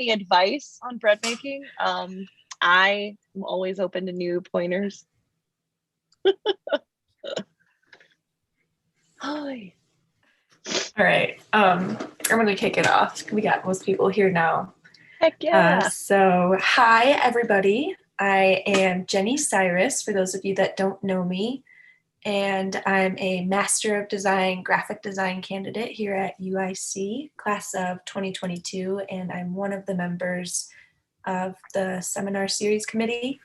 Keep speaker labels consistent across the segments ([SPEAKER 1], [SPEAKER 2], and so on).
[SPEAKER 1] any advice on bread making, I am always open to new pointers. Hi.
[SPEAKER 2] All right, I'm gonna kick it off. We got most people here now.
[SPEAKER 1] Heck yeah.
[SPEAKER 2] So hi, everybody. I am Jenny Cyrus, for those of you that don't know me, and I'm a Master of Design graphic design candidate here at UIC, class of 2022, and I'm one of the members of the seminar series committee.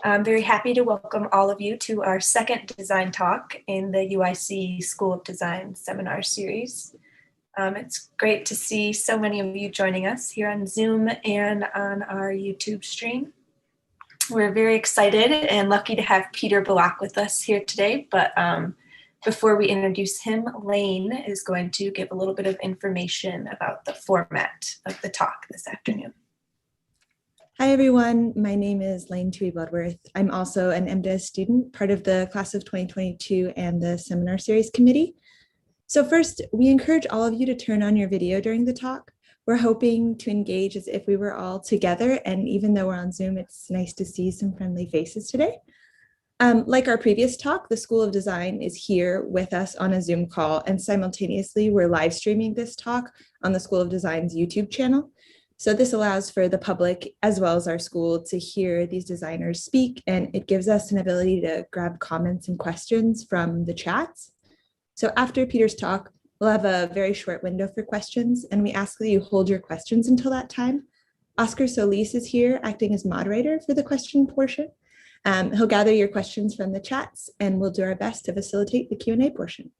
[SPEAKER 2] I'm very happy to welcome all of you to our second design talk in the UIC School of Design seminar series. It's great to see so many of you joining us here on Zoom and on our YouTube stream. We're very excited and lucky to have Peter Bil'ak with us here today, but before we introduce him, Lane is going to give a little bit of information about the format of the talk this afternoon.
[SPEAKER 3] Hi everyone, my name is Lane Tui-Bloodworth. I'm also an MDes student, part of the class of 2022 and the seminar series committee. So first, we encourage all of you to turn on your video during the talk. We're hoping to engage as if we were all together, and even though we're on Zoom, it's nice to see some friendly faces today. Like our previous talk, the School of Design is here with us on a Zoom call, and simultaneously we're live streaming this talk on the School of Design's YouTube channel. So this allows for the public as well as our school to hear these designers speak, and it gives us an ability to grab comments and questions from the chats. So after Peter's talk, we'll have a very short window for questions, and we ask that you hold your questions until that time. Oscar Solis is here acting as moderator for the question portion. He'll gather your questions from the chats, and we'll do our best to facilitate the Q&A portion.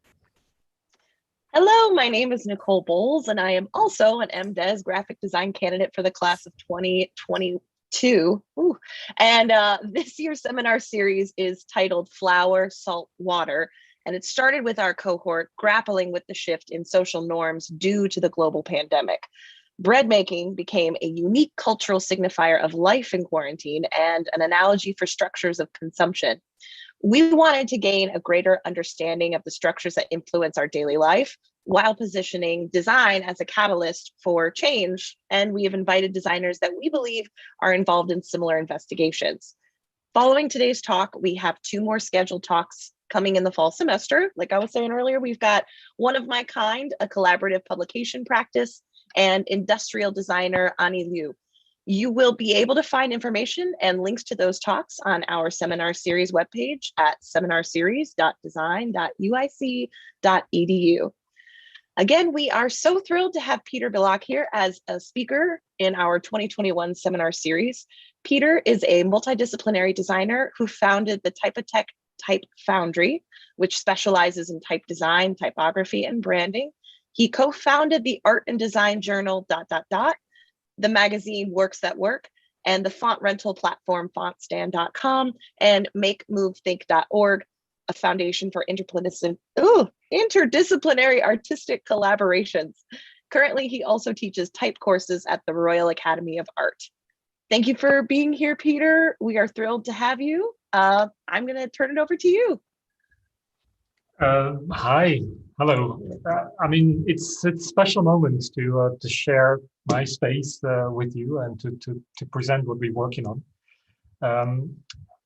[SPEAKER 1] Hello, my name is Nicole Bowles, and I am also an MDes graphic design candidate for the class of 2022. Ooh. And this year's seminar series is titled Flour, Salt, Water, and it started with our cohort grappling with the shift in social norms due to the global pandemic. Bread making became a unique cultural signifier of life in quarantine and an analogy for structures of consumption. We wanted to gain a greater understanding of the structures that influence our daily life while positioning design as a catalyst for change. And we have invited designers that we believe are involved in similar investigations. Following today's talk, we have 2 more scheduled talks coming in the fall semester. Like I was saying earlier, we've got One of My Kind, a collaborative publication practice, and industrial designer Ani Liu. You will be able to find information and links to those talks on our seminar series webpage at seminarseries.design.uic.edu. Again, we are so thrilled to have Peter Bil'ak here as a speaker in our 2021 seminar series. Peter is a multidisciplinary designer who founded the Typotheque Type Foundry, which specializes in type design, typography, and branding. He co-founded the art and design journal ... the magazine Works That Work, and the font rental platform fontstand.com, and makemovethink.org, a foundation for interdisciplinary artistic collaborations. Currently, he also teaches type courses at the Royal Academy of Art. Thank you for being here, Peter. We are thrilled to have you. I'm going to turn it over to you.
[SPEAKER 4] Hi, hello. I mean, it's a special moment to share my space with you and to present what we're working on.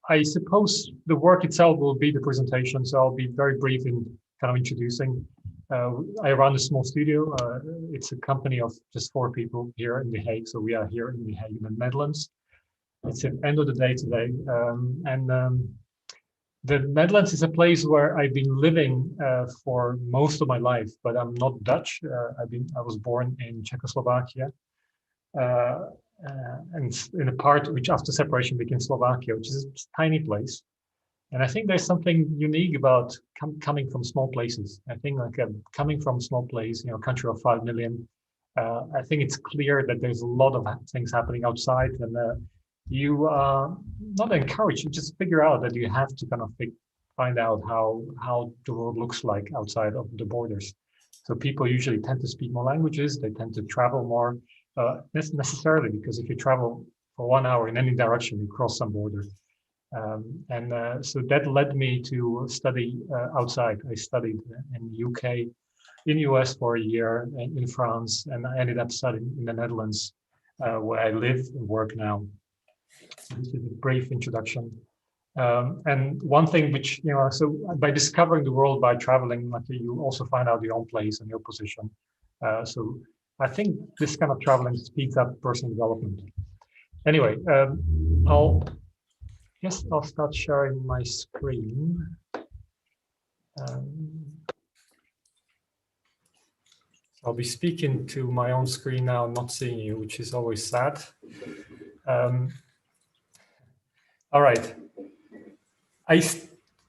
[SPEAKER 4] I suppose the work itself will be the presentation, so I'll be very brief in kind of introducing. I run a small studio. It's a company of just 4 people here in The Hague, so we are here in The Hague in the Netherlands. It's the end of the day today, the Netherlands is a place where I've been living for most of my life, but I'm not Dutch. I was born in Czechoslovakia, and in a part which after separation became Slovakia, which is a tiny place. And I think there's something unique about coming from small places. I think like coming from a small place, you know, country of 5 million, I think it's clear that there's a lot of things happening outside, and you are not encouraged, you just figure out that you have to kind of find out how the world looks like outside of the borders. So people usually tend to speak more languages, they tend to travel more, necessarily, because if you travel for 1 hour in any direction, you cross some border. So that led me to study outside. I studied in the UK, in the US for a year, in France, and I ended up studying in the Netherlands where I live and work now. So this is a brief introduction. And one thing which, so by discovering the world by traveling, like, you also find out your own place and your position. So I think this kind of traveling speeds up personal development. Anyway, I'll start sharing my screen. I'll be speaking to my own screen now, not seeing you, which is always sad. All right. I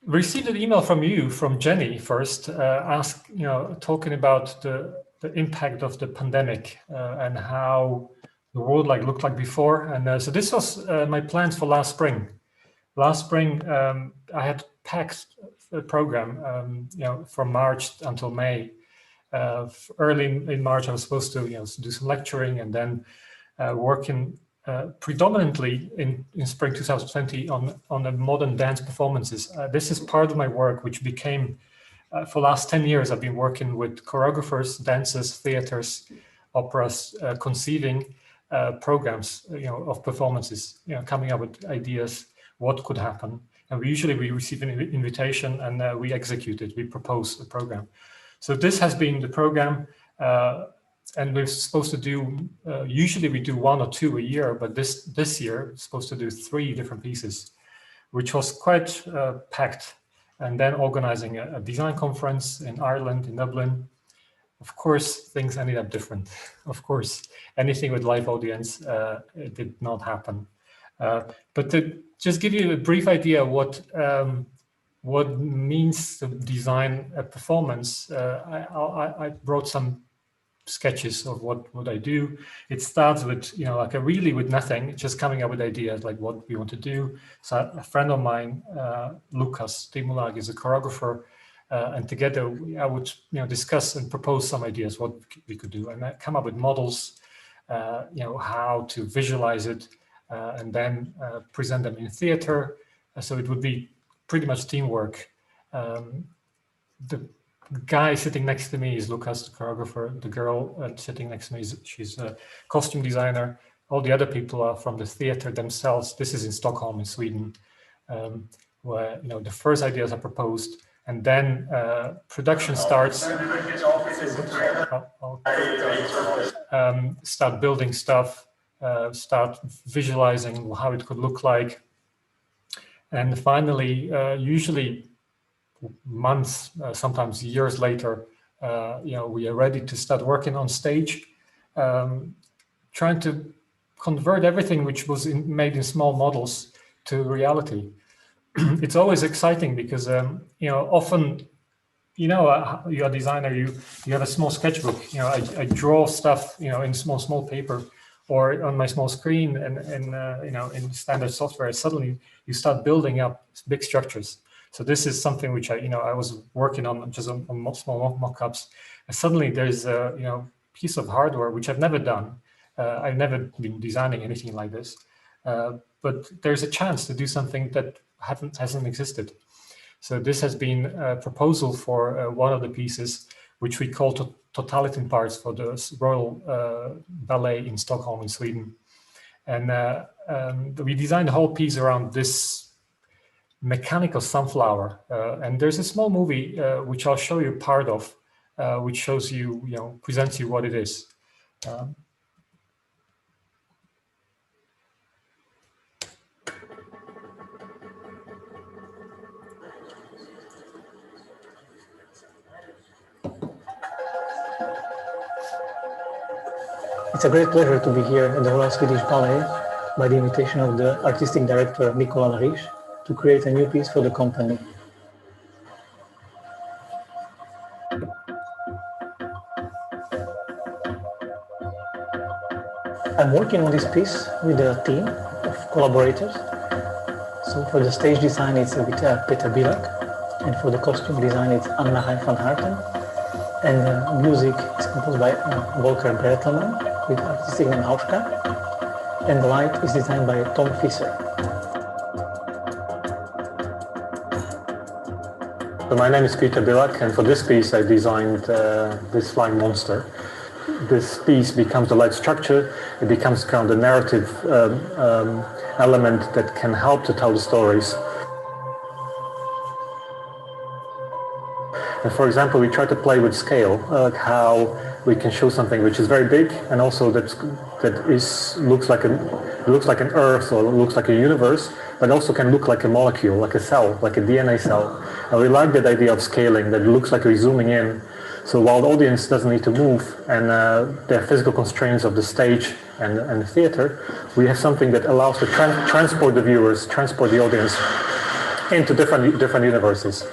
[SPEAKER 4] received an email from you, from Jenny first, talking about the impact of the pandemic and how the world looked like before. And so this was my plans for last spring. Last spring, I had packed a program, from March until May. Early in March, I was supposed to, do some lecturing and then working predominantly in spring 2020 on the modern dance performances. This is part of my work, which became, for the last 10 years, I've been working with choreographers, dancers, theaters, operas, conceiving programs, of performances, coming up with ideas, what could happen. And we receive an invitation and we execute it, we propose a program. So this has been the program, and we're supposed to do, usually we do 1 or 2 a year, but this year we're supposed to do 3 different pieces, which was quite packed. And then organizing a design conference in Ireland, in Dublin. Of course, things ended up different. Of course, anything with live audience, it did not happen. But to just give you a brief idea what means to design a performance, I brought some sketches of what I do. It starts with, really with nothing, just coming up with ideas like what we want to do. So a friend of mine, Lucas Bil'ak, is a choreographer, and together I would, discuss and propose some ideas what we could do, and I come up with models, how to visualize it, and then present them in theater. So it would be pretty much teamwork. The guy sitting next to me is Lucas, the choreographer. The girl sitting next to me, she's a costume designer. All the other people are from the theater themselves. This is in Stockholm, in Sweden, where the first ideas are proposed, and then production starts. Start building stuff, start visualizing how it could look like, and finally, usually months, sometimes years later, we are ready to start working on stage, trying to convert everything which was made in small models to reality. It's always exciting because, often, you're a designer, you have a small sketchbook, I draw stuff, in small paper or on my small screen and in standard software. Suddenly you start building up big structures. So this is something which I was working on just on small mock-ups. And suddenly there's a piece of hardware which I've never done. I've never been designing anything like this, but there's a chance to do something that hasn't existed. So this has been a proposal for one of the pieces, which we call totalitarian parts for the Royal Ballet in Stockholm, in Sweden. And we designed the whole piece around this mechanical sunflower. And there's a small movie which I'll show you part of, which shows you, presents you what it is.
[SPEAKER 5] It's a great pleasure to be here at the Royal Swedish Ballet by the invitation of the artistic director Nicola Lariche to create a new piece for the company. I'm working on this piece with a team of collaborators. So for the stage design, it's with Peter Bil'ak, and for the costume design, it's Anna van Harten. And the music is composed by Volker Bertelmann with artistic name Hauschka, and the light is designed by Tom Fisser.
[SPEAKER 6] So my name is Peter Bil'ak, and for this piece I designed this flying monster.
[SPEAKER 5] this piece becomes the light structure, it becomes kind of the narrative element that can help to tell the stories. And for example, we try to play with scale, how we can show something which is very big and also looks like an Earth or looks like a universe, but also can look like a molecule, like a cell, like a DNA cell. And we like that idea of scaling, that it looks like we're zooming in. So while the audience doesn't need to move and there are physical constraints of the stage and the theater, we have something that allows to transport the viewers, transport the audience into different universes.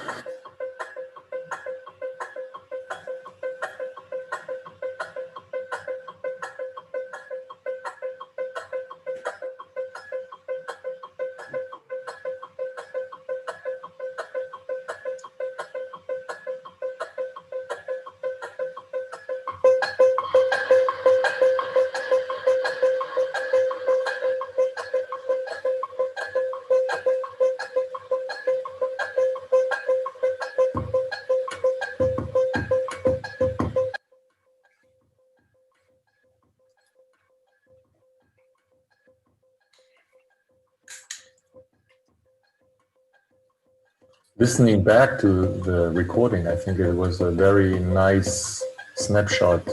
[SPEAKER 6] Listening back to the recording, I think it was a very nice snapshot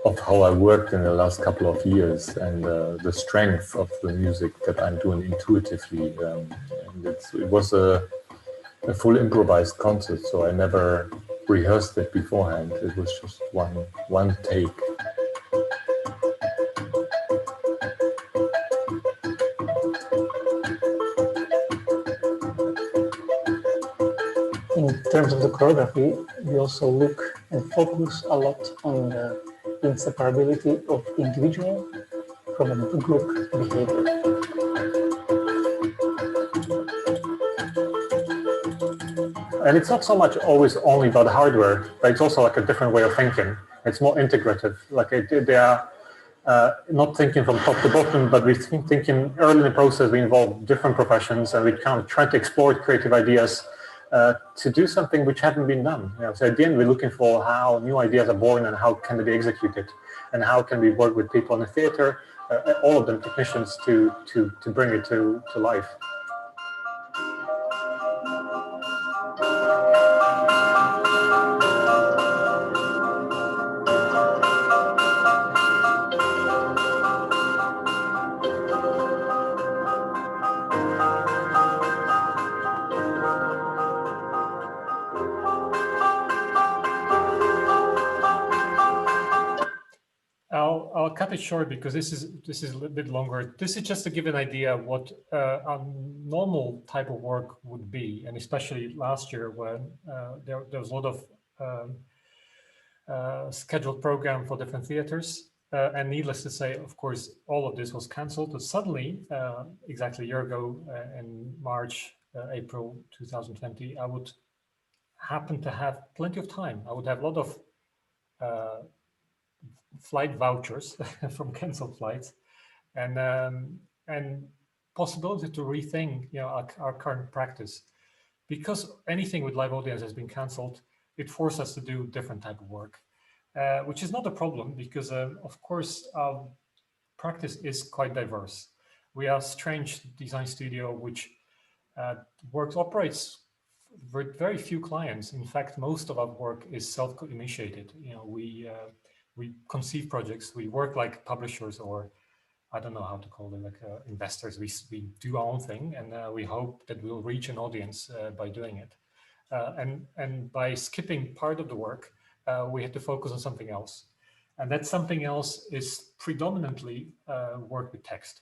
[SPEAKER 6] of how I worked in the last couple of years and the strength of the music that I'm doing intuitively. And it was a full improvised concert, so I never rehearsed it beforehand. It was just one take.
[SPEAKER 5] In terms of the choreography, we also look and focus a lot on the inseparability of individual from a group behavior. And it's not so much always only about hardware, but it's also like a different way of thinking. It's more integrative. Like they are not thinking from top to bottom, but we're thinking early in the process. We involve different professions, and we kind of try to explore creative ideas to do something which haven't been done. So at the end, we're looking for how new ideas are born and how can they be executed, and how can we work with people in the theater, all of them technicians, to bring it to life.
[SPEAKER 4] I'll cut it short because this is a little bit longer. This is just to give an idea of what a normal type of work would be, and especially last year when there was a lot of scheduled program for different theaters. And needless to say, of course, all of this was canceled. But suddenly, exactly a year ago, in March, April 2020, I would happen to have plenty of time. I would have a lot of flight vouchers from canceled flights, and possibility to rethink, our current practice, because anything with live audience has been canceled. It forced us to do different type of work, which is not a problem because, of course, our practice is quite diverse. We are a strange design studio which operates with very few clients. In fact, most of our work is self-initiated. We conceive projects, we work like publishers, or I don't know how to call them, like investors. We do our own thing, and we hope that we'll reach an audience by doing it. And by skipping part of the work, we had to focus on something else. And that something else is predominantly work with text.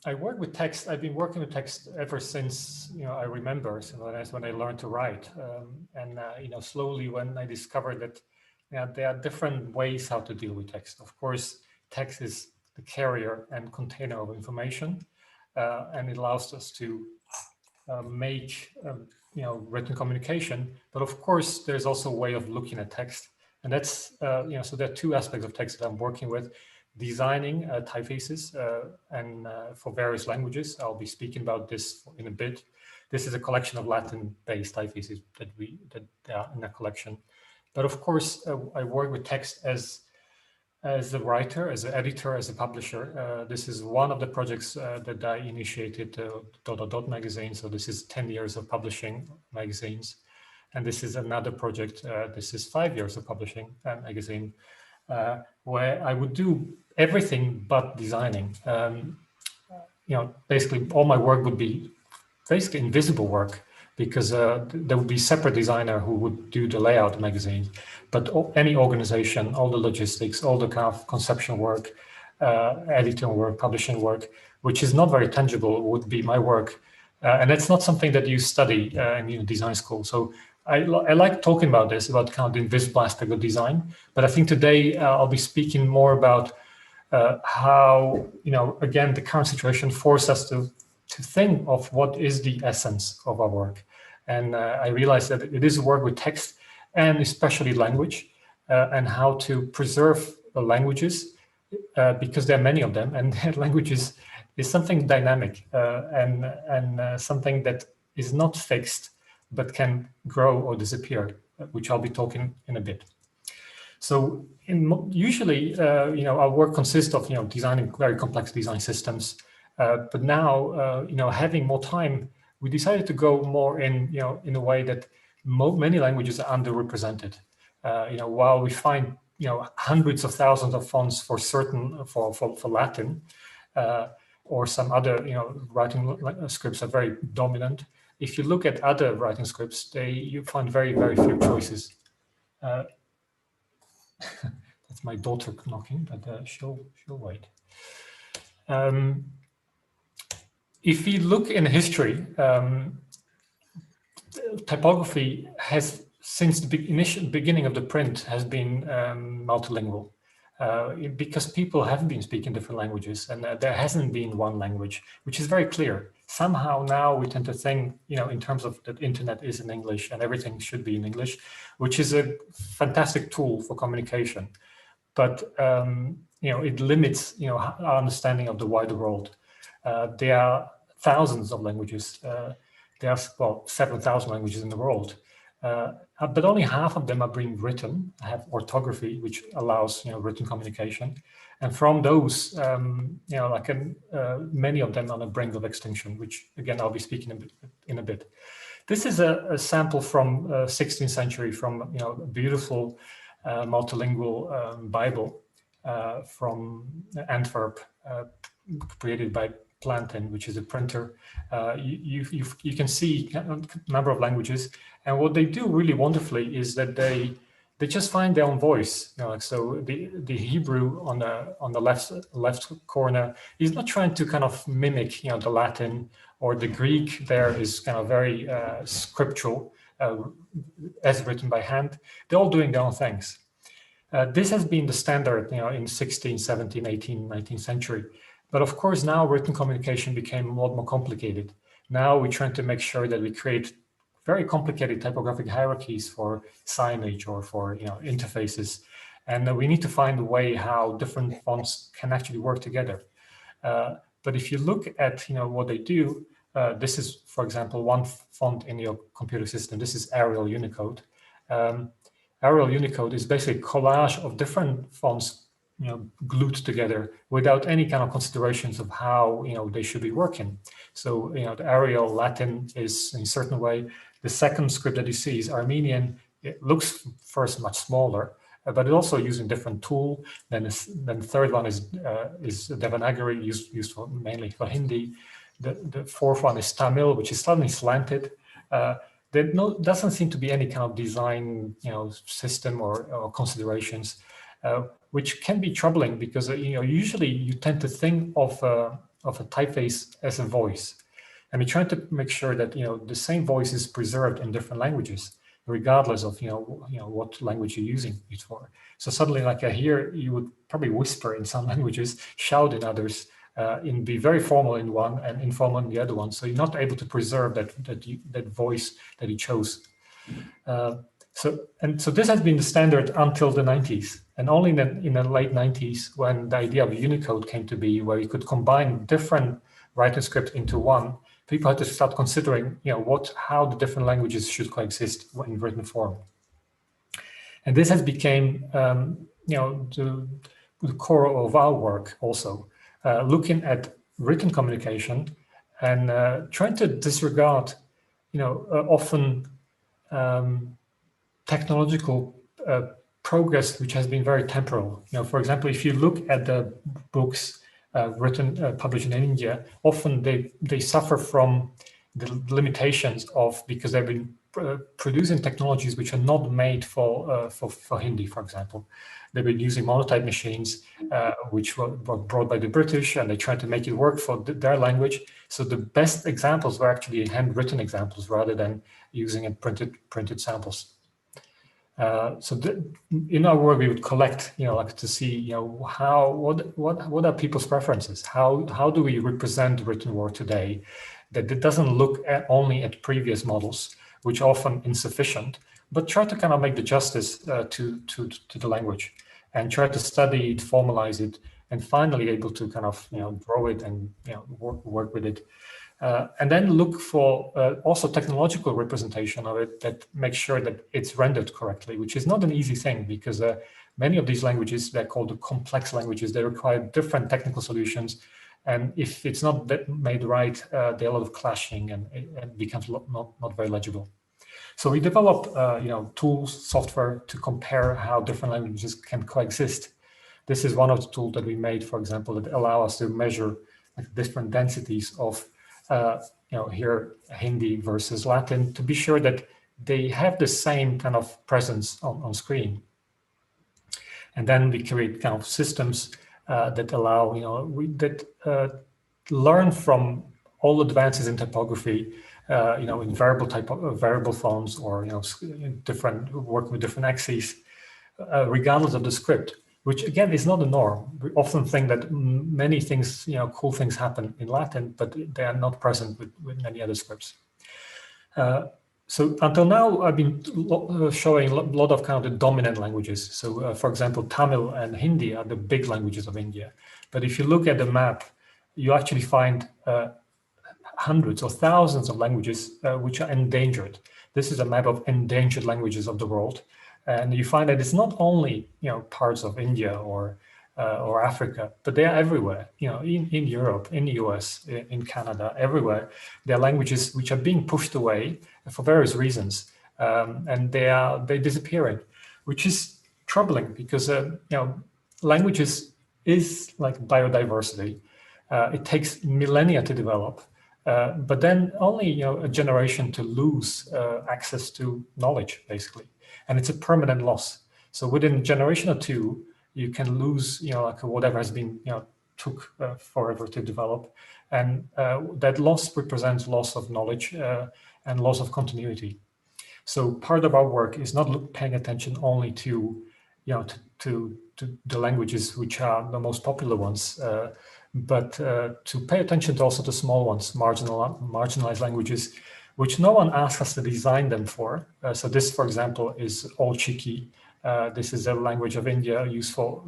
[SPEAKER 4] I work with text. I've been working with text ever since I remember. So that's when I learned to write, and slowly when I discovered that there are different ways how to deal with text. Of course, text is the carrier and container of information, and it allows us to make written communication. But of course, there's also a way of looking at text, and that's so there are two aspects of text that I'm working with. Designing typefaces and for various languages. I'll be speaking about this in a bit. This is a collection of Latin-based typefaces that are in a collection. But of course, I work with text as a writer, as an editor, as a publisher. This is one of the projects that I initiated, Dot magazine. So this is 10 years of publishing magazines. And this is another project. This is 5 years of publishing a magazine, where I would do everything but designing. Basically all my work would be basically invisible work, because there would be separate designer who would do the layout of the magazine, but any organization, all the logistics, all the kind of conception work, editing work, publishing work, which is not very tangible, would be my work. And it's not something that you study in design school. So I like talking about this, about kind of the invisible aspect of design. But I think today I'll be speaking more about how, again, the current situation forced us to think of what is the essence of our work. And I realized that it is work with text and especially language, and how to preserve the languages, because there are many of them, and languages is something dynamic and something that is not fixed, but can grow or disappear, which I'll be talking in a bit. So usually, our work consists of, designing very complex design systems. But now, having more time, we decided to go more in a way that many languages are underrepresented. While we find, hundreds of thousands of fonts for Latin, or some other, writing scripts are very dominant. If you look at other writing scripts, you find very, very few choices. That's my daughter knocking, but she'll wait. If you look in history, typography has, since the initial beginning of the print, has been multilingual, because people have been speaking different languages, and there hasn't been one language, which is very clear. Somehow now we tend to think, in terms of that internet is in English and everything should be in English, which is a fantastic tool for communication. But it limits, our understanding of the wider world. There are thousands of languages. There are 7,000 languages in the world, but only half of them are being written, have orthography, which allows written communication, and from those, many of them on the brink of extinction, which again I'll be speaking in a bit. This is a sample from 16th century, from a beautiful multilingual Bible from Antwerp, created by Plantin, which is a printer. You can see a number of languages, and what they do really wonderfully is that they just find their own voice. So the Hebrew on the left corner is not trying to kind of mimic the Latin, or the Greek there is kind of very scriptural, as written by hand. They're all doing their own things. This has been the standard in 16th, 17th, 18th, 19th century. But of course, now written communication became a lot more complicated. Now we're trying to make sure that we create very complicated typographic hierarchies for signage or for interfaces, and we need to find a way how different fonts can actually work together. But if you look at what they do, this is, for example, one font in your computer system. This is Arial Unicode. Arial Unicode is basically a collage of different fonts glued together without any kind of considerations of how they should be working. So the Arial Latin is in a certain way. The second script that you see is Armenian. It looks first much smaller, but it's also using different tool. Then the third one is Devanagari, used mainly for Hindi. The fourth one is Tamil, which is slightly slanted. There doesn't seem to be any kind of design system or considerations, which can be troubling, because usually you tend to think of a typeface as a voice, and we're trying to make sure that the same voice is preserved in different languages, regardless of what language you're using it for. So suddenly, like here, you would probably whisper in some languages, shout in others, be very formal in one and informal in the other one. So you're not able to preserve that voice that you chose. So this has been the standard until the 90s, and only in the late 90s, when the idea of Unicode came to be, where you could combine different writing scripts into one, people had to start considering, how the different languages should coexist in written form. And this has become, the core of our work also, looking at written communication and trying to disregard, often technological progress which has been very temporal. For example, if you look at the books published in India, often they suffer from the limitations because they've been producing technologies which are not made for Hindi, for example. They've been using monotype machines, which were brought by the British, and they tried to make it work for their language. So the best examples were actually handwritten examples rather than using printed samples. In our work, we would collect, to see, what are people's preferences? How do we represent written word today? That it doesn't look only at previous models, which are often insufficient, but try to kind of make the justice to the language, and try to study it, formalize it, and finally able to kind of draw it and work with it. And then look for also technological representation of it that makes sure that it's rendered correctly, which is not an easy thing, because many of these languages, they're called the complex languages, they require different technical solutions. And if it's not made right, there are a lot of clashing, and it becomes not very legible. So we develop tools, software to compare how different languages can coexist. This is one of the tools that we made, for example, that allow us to measure different densities of here Hindi versus Latin, to be sure that they have the same kind of presence on screen. And then we create kind of systems that allow, learn from all advances in typography, in variable fonts, or work with different axes, regardless of the script, which again is not the norm. We often think that many things, cool things happen in Latin, but they are not present with many other scripts. So until now, I've been showing a lot of kind of the dominant languages. So for example, Tamil and Hindi are the big languages of India. But if you look at the map, you actually find hundreds or thousands of languages which are endangered. This is a map of endangered languages of the world. And you find that it's not only, parts of India or Africa, but they are everywhere, in Europe, in the US, in Canada, everywhere. There are languages which are being pushed away for various reasons, and they're disappearing, which is troubling, because, languages is like biodiversity. It takes millennia to develop, but then only, a generation to lose access to knowledge, basically. And it's a permanent loss. So within a generation or two, you can lose, whatever has been, took forever to develop. And that loss represents loss of knowledge and loss of continuity. So part of our work is not paying attention only to, to the languages which are the most popular ones, but to pay attention to also the small ones, marginalized languages, which no one asks us to design them for. So this, for example, is Old Chiki. This is a language of India used for,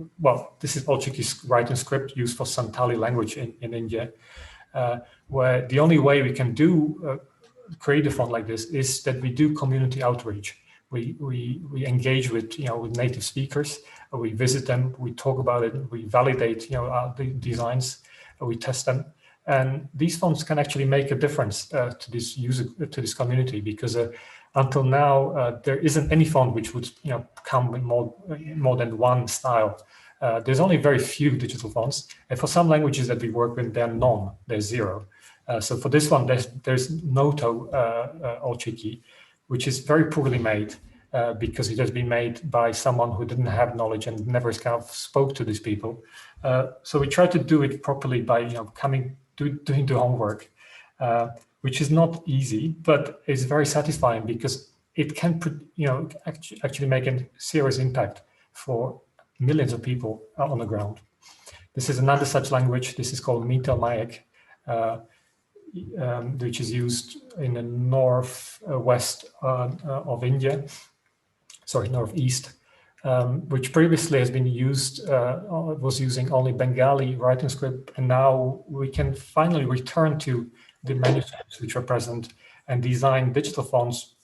[SPEAKER 4] this is Old Chiki's writing script used for Santali language in India, where the only way we can create a font like this is that we do community outreach. We engage with, with native speakers, we visit them, we talk about it, we validate, the designs, we test them. And these fonts can actually make a difference to this community, because until now there isn't any font which would come with more than one style. There's only very few digital fonts, and for some languages that we work with, they're none, they're zero. So for this one, there's Noto Old Chiki, which is very poorly made because it has been made by someone who didn't have knowledge and never kind of spoke to these people. So we try to do it properly by doing the homework, which is not easy, but it's very satisfying, because it can, actually make a serious impact for millions of people on the ground. This is another such language. This is called Mayak, which is used in the northwest of India, northeast. Which previously has been used, was using only Bengali writing script, and now we can finally return to the manuscripts which are present, and design digital fonts,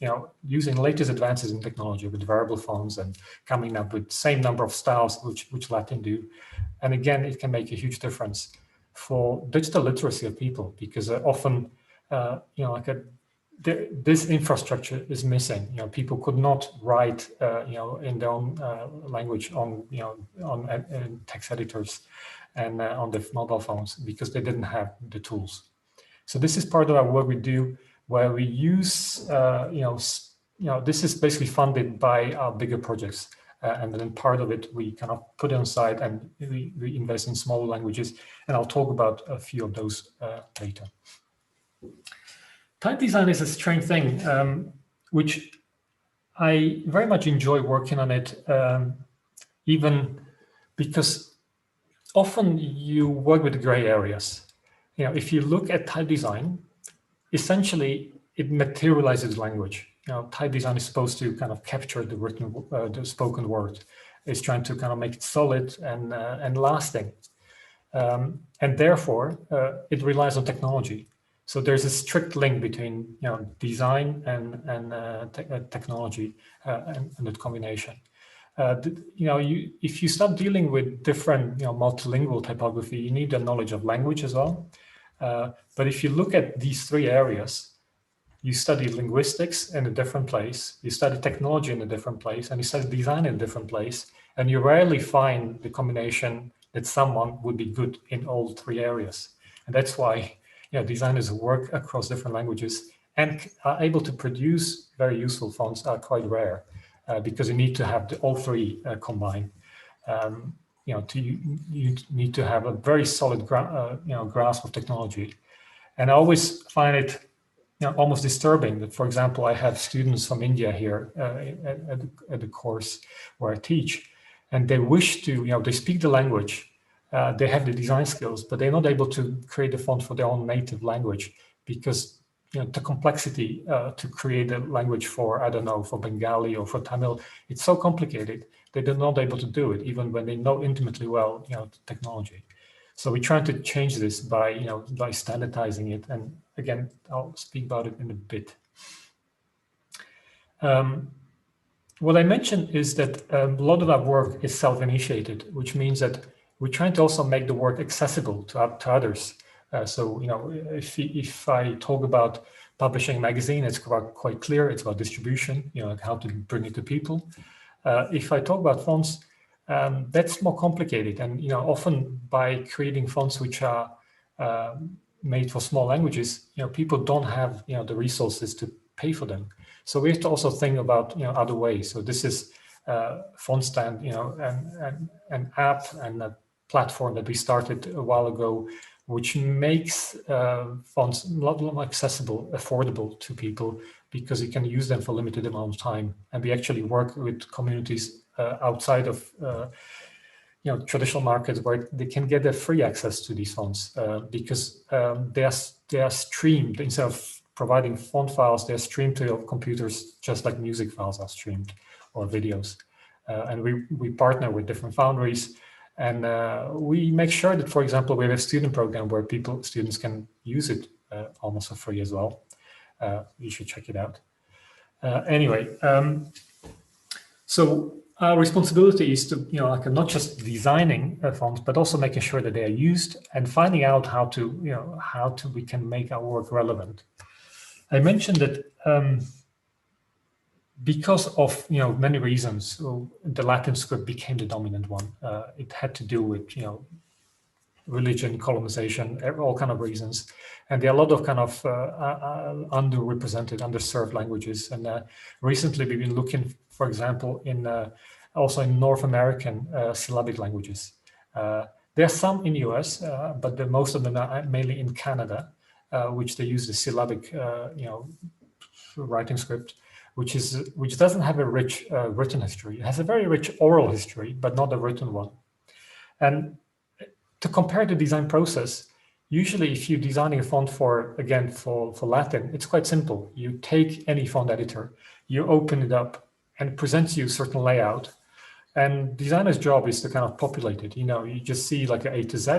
[SPEAKER 4] using latest advances in technology with variable fonts and coming up with same number of styles which Latin do. And again, it can make a huge difference for digital literacy of people, because often, this infrastructure is missing. People could not write, in their own language on text editors and on the mobile phones, because they didn't have the tools. So this is part of our work we do, where we use, this is basically funded by our bigger projects. And then part of it, we kind of put it on side, and we invest in smaller languages. And I'll talk about a few of those later. Type design is a strange thing, which I very much enjoy working on it, even because often you work with gray areas. If you look at type design, essentially it materializes language. Type design is supposed to kind of capture the written, the spoken word. It's trying to kind of make it solid and lasting, and therefore it relies on technology. So there's a strict link between design and technology and that combination. If you start dealing with different multilingual typography, you need a knowledge of language as well. But if you look at these three areas, you study linguistics in a different place, you study technology in a different place, and you study design in a different place, and you rarely find the combination that someone would be good in all three areas. And that's why designers who work across different languages and are able to produce very useful fonts are quite rare, because you need to have all three combined. You need to have a very solid grasp of technology. And I always find it almost disturbing that, for example, I have students from India here at the course where I teach, and they wish to, they speak the language, they have the design skills, but they're not able to create a font for their own native language, because the complexity to create a language for, I don't know, for Bengali or for Tamil, it's so complicated that they're not able to do it, even when they know intimately well, technology. So we're trying to change this by, by standardizing it. And again, I'll speak about it in a bit. What I mentioned is that a lot of our work is self-initiated, which means that we're trying to also make the work accessible to others. So, if I talk about publishing a magazine, it's quite clear. It's about distribution, how to bring it to people. If I talk about fonts, that's more complicated. And, often by creating fonts which are made for small languages, people don't have, the resources to pay for them. So we have to also think about, other ways. So this is FontStand, an app and a platform that we started a while ago, which makes fonts a lot more accessible, affordable to people, because you can use them for limited amount of time. And we actually work with communities outside of traditional markets, where they can get a free access to these fonts, because they are streamed. Instead of providing font files, they're streamed to your computers, just like music files are streamed or videos. And we partner with different foundries. And we make sure that, for example, we have a student program where students can use it almost for free as well. You should check it out. Anyway, so our responsibility is to, not just designing fonts, but also making sure that they are used and finding out how we can make our work relevant. I mentioned that because of many reasons, the Latin script became the dominant one. It had to do with religion, colonization, all kind of reasons, and there are a lot of kind of underrepresented, underserved languages. And recently, we've been looking, for example, also in North American syllabic languages. There are some in US, but most of them are mainly in Canada, which they use the syllabic, writing script, which doesn't have a rich written history. It has a very rich oral history, but not a written one. And to compare the design process, usually if you're designing a font for Latin, it's quite simple. You take any font editor, you open it up, and it presents you a certain layout. And designer's job is to kind of populate it. You just see like an A to Z,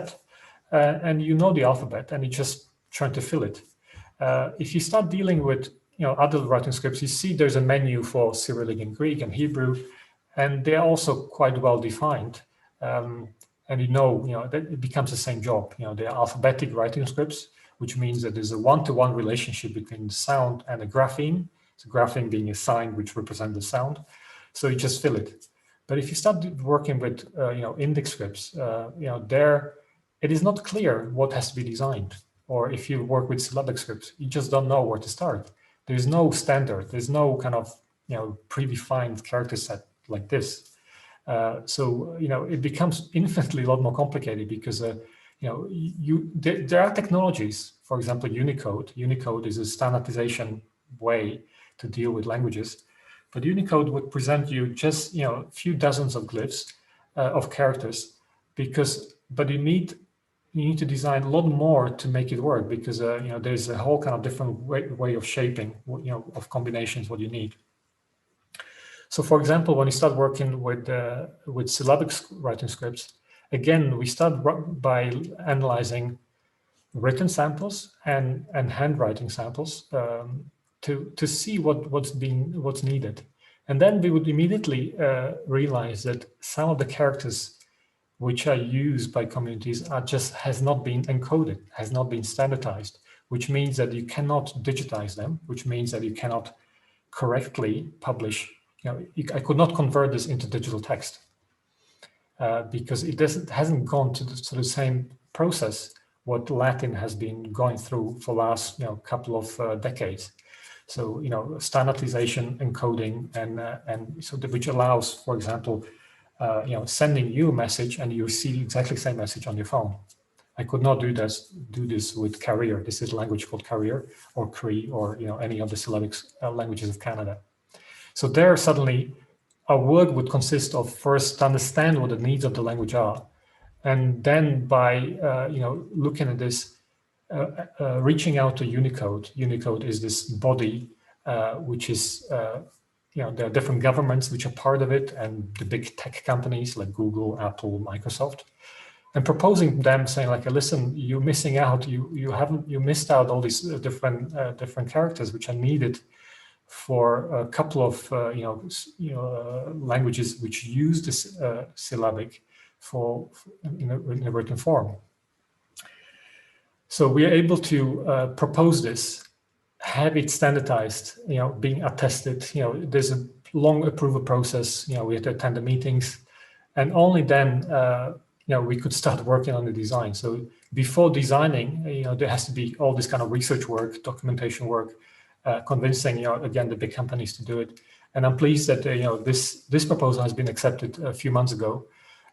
[SPEAKER 4] and the alphabet, and you just trying to fill it. If you start dealing with other writing scripts, you see there's a menu for Cyrillic and Greek and Hebrew, and they're also quite well defined. And that it becomes the same job. They're alphabetic writing scripts, which means that there's a one-to-one relationship between the sound and the grapheme. So grapheme being a sign which represents the sound. So you just fill it. But if you start working with index scripts, there it is not clear what has to be designed. Or if you work with syllabic scripts, you just don't know where to start. There's no standard. There's no kind of predefined character set like this. So it becomes infinitely a lot more complicated because there are technologies. For example, Unicode. Unicode is a standardization way to deal with languages, but Unicode would present you just a few dozens of glyphs of characters, but you need to design a lot more to make it work because there's a whole kind of different way of shaping of combinations what you need. So, for example, when you start working with syllabic writing scripts, again, we start by analyzing written samples and handwriting samples to see what's needed, and then we would immediately realize that some of the characters which are used by communities has not been encoded, has not been standardized, which means that you cannot digitize them, which means that you cannot correctly publish. I could not convert this into digital text because it hasn't gone to the same process what Latin has been going through for the last couple of decades. So standardization, encoding, and so which allows, for example, sending you a message and you see exactly the same message on your phone. I could not do this with Carrier. This is a language called Carrier or Cree or any of the syllabic languages of Canada. So there suddenly our work would consist of first to understand what the needs of the language are, and then by looking at this, reaching out to Unicode. Unicode is this body which is there are different governments which are part of it, and the big tech companies like Google, Apple, Microsoft, and proposing them saying like, listen, you're missing out. You missed out all these different characters which are needed for a couple of languages which use this syllabic in a written form. So we are able to propose this, have it standardized, being attested. There's a long approval process. We have to attend the meetings, and only then we could start working on the design. So before designing, there has to be all this kind of research work, documentation work, convincing again the big companies to do it. And I'm pleased that this proposal has been accepted a few months ago,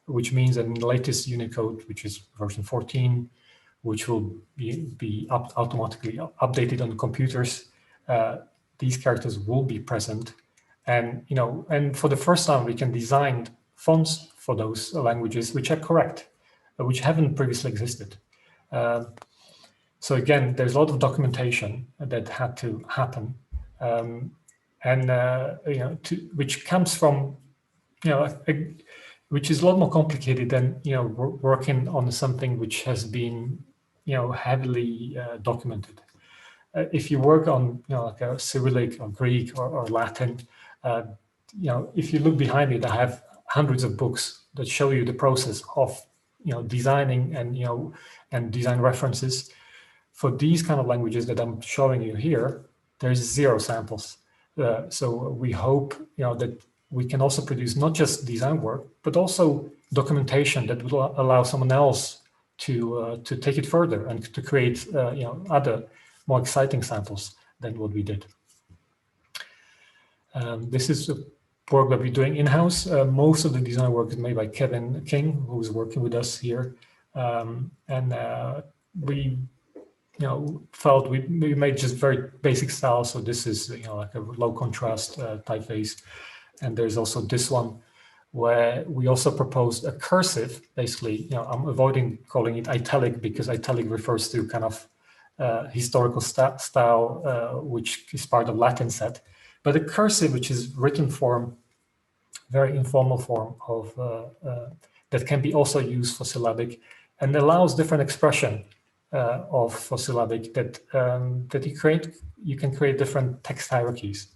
[SPEAKER 4] which means that in the latest Unicode, which is version 14, which will be automatically updated on the computers, these characters will be present, and and for the first time we can design fonts for those languages which are correct, which haven't previously existed. So again, there's a lot of documentation that had to happen, which comes from which is a lot more complicated than working on something which has been heavily documented. If you work on like a Cyrillic or Greek or Latin, if you look behind it, I have hundreds of books that show you the process of designing and design references. For these kind of languages that I'm showing you here, there's 0 samples. So we hope that we can also produce not just design work, but also documentation that will allow someone else to take it further and to create other more exciting samples than what we did. This is a work that we're doing in-house. Most of the design work is made by Kevin King, who's working with us here, and we felt we made just very basic styles. So this is like a low contrast typeface, and there's also this one where we also proposed a cursive. Basically, I'm avoiding calling it italic because italic refers to kind of historical style, which is part of Latin set, but a cursive, which is written form, very informal form of that can be also used for syllabic and allows different expression for syllabic that you can create different text hierarchies.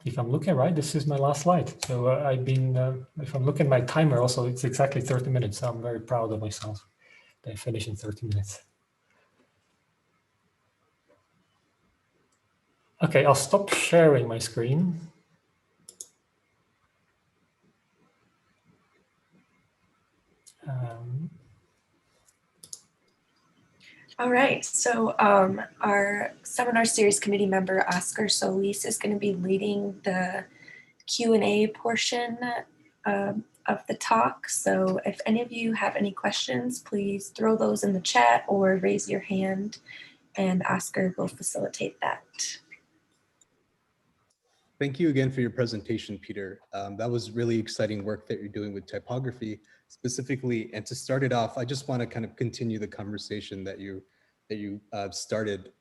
[SPEAKER 4] If I'm looking right, this is my last slide. So if I'm looking at my timer also, it's exactly 30 minutes. So I'm very proud of myself that I finished in 30 minutes. Okay, I'll stop sharing my screen.
[SPEAKER 2] All right, so our seminar series committee member, Oscar Solis, is going to be leading the Q&A portion of the talk. So if any of you have any questions, please throw those in the chat or raise your hand, and Oscar will facilitate that.
[SPEAKER 7] Thank you again for your presentation, Peter. That was really exciting work that you're doing with typography specifically. And to start it off, I just want to kind of continue the conversation that you started.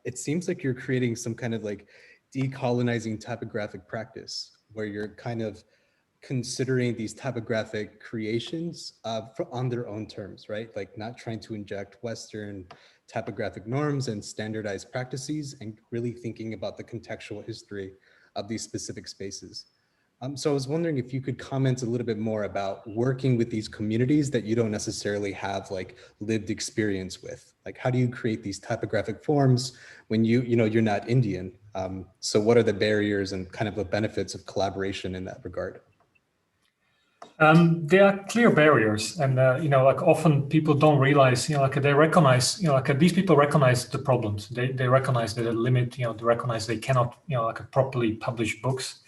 [SPEAKER 7] It seems like you're creating some kind of like decolonizing typographic practice where you're kind of considering these typographic creations on their own terms, right? Like not trying to inject Western typographic norms and standardized practices, and really thinking about the contextual history of these specific spaces. So I was wondering if you could comment a little bit more about working with these communities that you don't necessarily have like lived experience with. Like how do you create these typographic forms when you're not Indian? So what are the barriers and kind of the benefits of collaboration in that regard?
[SPEAKER 4] There are clear barriers, and like often people don't realize, like they recognize, like these people recognize the problems. They recognize that a limit, they recognize they cannot, like properly publish books,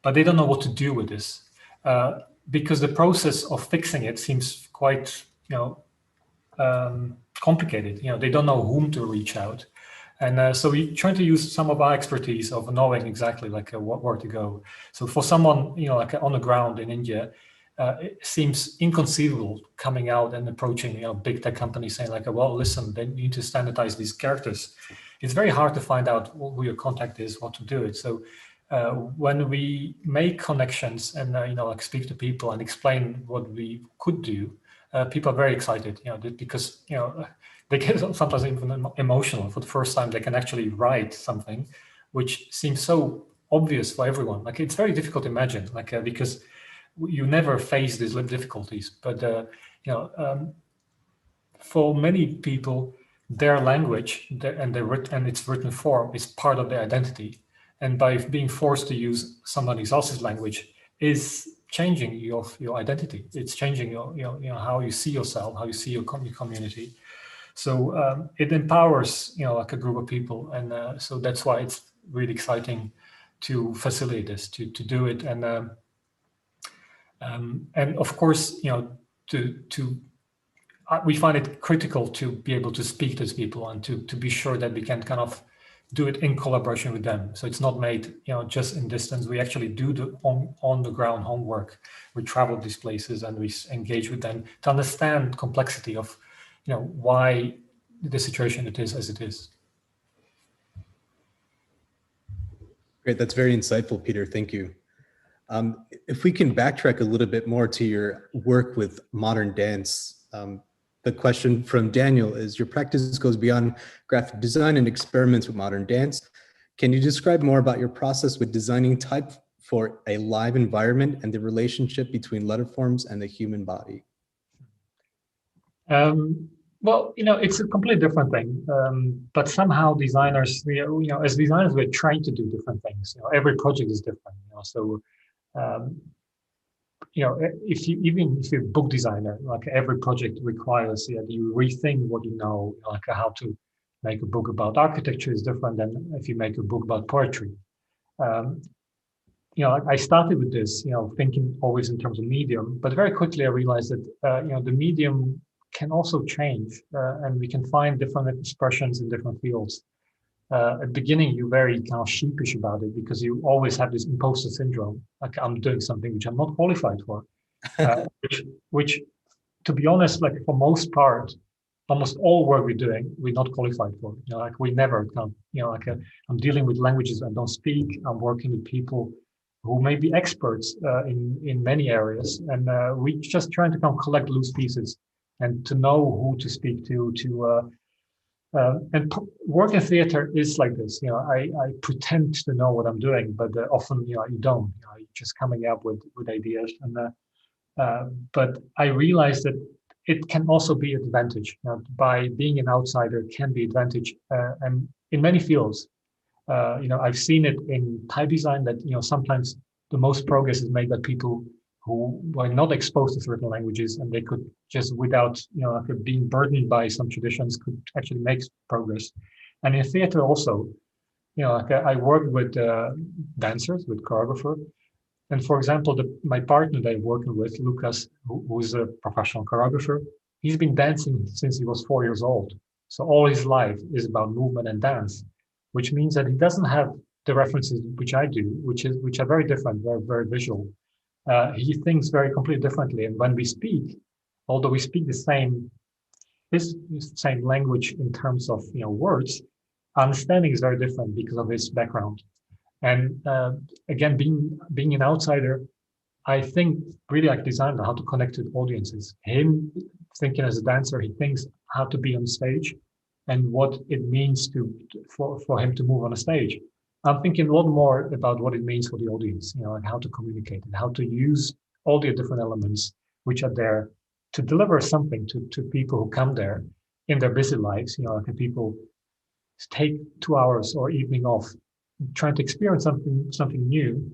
[SPEAKER 4] but they don't know what to do with this because the process of fixing it seems quite, complicated. They don't know whom to reach out, and so we try to use some of our expertise of knowing exactly like where to go. So for someone, like on the ground in India. It seems inconceivable coming out and approaching big tech companies saying like, well, listen, they need to standardize these characters. It's very hard to find out who your contact is, what to do it. So when we make connections and like speak to people and explain what we could do, people are very excited, because they get sometimes even emotional for the first time. They can actually write something which seems so obvious for everyone. Like it's very difficult to imagine, like because you never face these difficulties, but for many people, their language and its written form is part of their identity, and by being forced to use somebody else's language is changing your identity. It's changing how you see yourself, how you see your community. So it empowers like a group of people, and so that's why it's really exciting to facilitate this, to do it, and of course, we find it critical to be able to speak to these people and to be sure that we can kind of do it in collaboration with them. So it's not made, just in distance. We actually do the on the ground homework. We travel these places and we engage with them to understand complexity of, why the situation it is as it is.
[SPEAKER 7] Great, that's very insightful, Peter. Thank you. If we can backtrack a little bit more to your work with modern dance, the question from Daniel is, your practice goes beyond graphic design and experiments with modern dance. Can you describe more about your process with designing type for a live environment and the relationship between letter forms and the human body?
[SPEAKER 4] Well, it's a completely different thing, but somehow designers, as designers, we're trying to do different things. Every project is different, so if you're a book designer, like every project requires that you rethink what you know, like how to make a book about architecture is different than if you make a book about poetry. I started with this, thinking always in terms of medium, but very quickly I realized that, the medium can also change, and we can find different expressions in different fields. At the beginning, you're very kind of sheepish about it because you always have this imposter syndrome, like I'm doing something which I'm not qualified for, which, to be honest, like for most part, almost all work we're doing, we're not qualified for. Like we never come, I'm dealing with languages I don't speak. I'm working with people who may be experts in many areas, and we just trying to collect loose pieces and to know who to speak to work in theater is like this. I pretend to know what I'm doing, but often you don't. You're just coming up with ideas, but I realized that it can also be an advantage. By being an outsider can be advantage, and in many fields. I've seen it in type design that sometimes the most progress is made by people who were not exposed to certain languages, and they could just, without being burdened by some traditions, could actually make progress. And in theater also, I work with dancers, with choreographer, and for example, my partner that I'm working with, Lucas, who's a professional choreographer, he's been dancing since he was 4 years old. So all his life is about movement and dance, which means that he doesn't have the references which I do, which are very different, very, very visual. He thinks very completely differently. And when we speak, although we speak the same language in terms of words, understanding is very different because of his background. And again, being an outsider, I think really like design how to connect with audiences. Him thinking as a dancer, he thinks how to be on stage and what it means for him to move on a stage. I'm thinking a lot more about what it means for the audience, and how to communicate and how to use all the different elements which are there to deliver something to people who come there in their busy lives. Like people take 2 hours or evening off, trying to experience something new,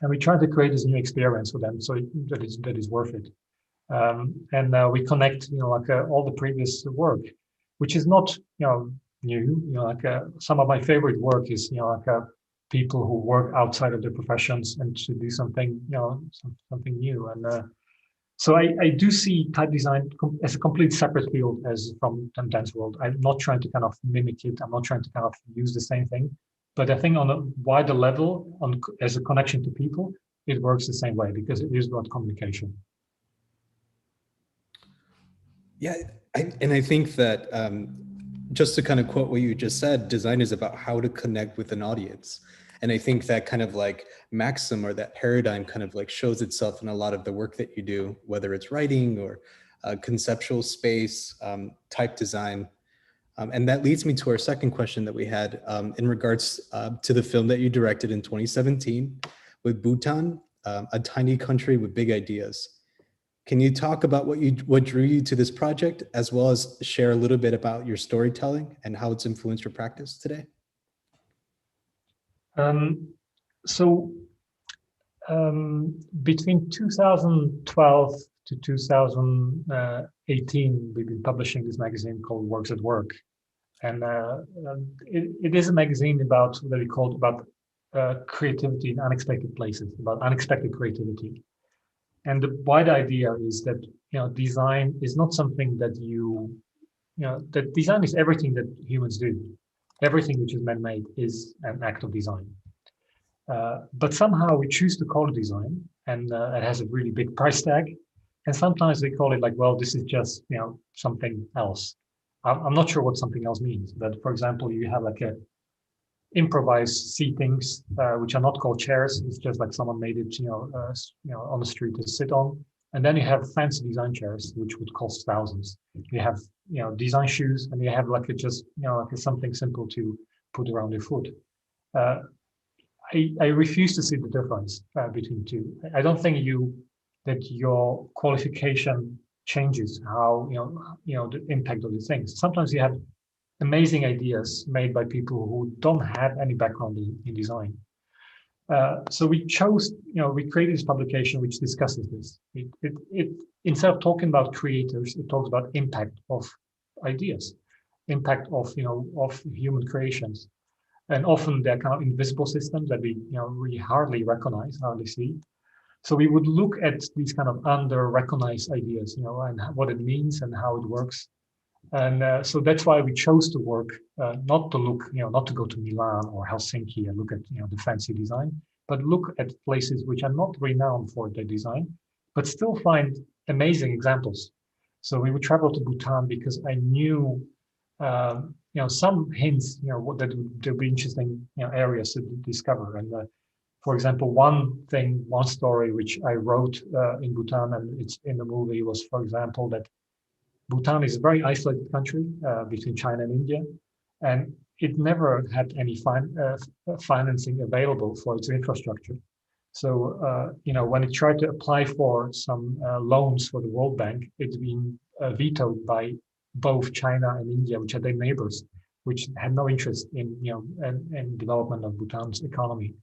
[SPEAKER 4] and we try to create this new experience for them, so that is worth it. And we connect, all the previous work, which is not, new. Some of my favorite work is, people who work outside of their professions and to do something, something new. And so I do see type design as a complete separate field as from the dance world. I'm not trying to kind of mimic it. I'm not trying to kind of use the same thing. But I think on a wider level, as a connection to people, it works the same way because it is about communication.
[SPEAKER 7] Yeah, I think that just to kind of quote what you just said, design is about how to connect with an audience. And I think that kind of like maxim or that paradigm kind of like shows itself in a lot of the work that you do, whether it's writing or conceptual space, type design. And that leads me to our second question that we had in regards to the film that you directed in 2017 with Bhutan, a tiny country with big ideas. Can you talk about what drew you to this project, as well as share a little bit about your storytelling and how it's influenced your practice today?
[SPEAKER 4] Between 2012 to 2018, we've been publishing this magazine called Works at Work. And it is a magazine about what we call about creativity in unexpected places, about unexpected creativity. And the wide idea is that design is not something that that design is everything that humans do. Everything which is man-made is an act of design. But somehow we choose to call it design, and it has a really big price tag. And sometimes we call it like, well, this is just something else. I'm not sure what something else means, but for example, you have like improvised seatings, which are not called chairs. It's just like someone made it, on the street to sit on. And then you have fancy design chairs, which would cost thousands. You have, design shoes, and you have like something simple to put around your foot. I refuse to see the difference between two. I don't think that your qualification changes how the impact of the things. Sometimes you have amazing ideas made by people who don't have any background in design. So we chose, we created this publication which discusses this. It instead of talking about creators, it talks about impact of ideas, impact of of human creations, and often they're kind of invisible systems that we hardly recognize, hardly see. So we would look at these kind of under-recognized ideas, and what it means and how it works. And so that's why we chose to work, not to look, not to go to Milan or Helsinki and look at, the fancy design, but look at places which are not renowned for their design, but still find amazing examples. So we would travel to Bhutan because I knew, some hints, that would be interesting, areas to discover. And for example, one story which I wrote in Bhutan, and it's in the movie, was, for example, that Bhutan is a very isolated country between China and India, and it never had any financing available for its infrastructure. So, when it tried to apply for some loans for the World Bank, it's been vetoed by both China and India, which are their neighbors, which had no interest in, in development of Bhutan's economy.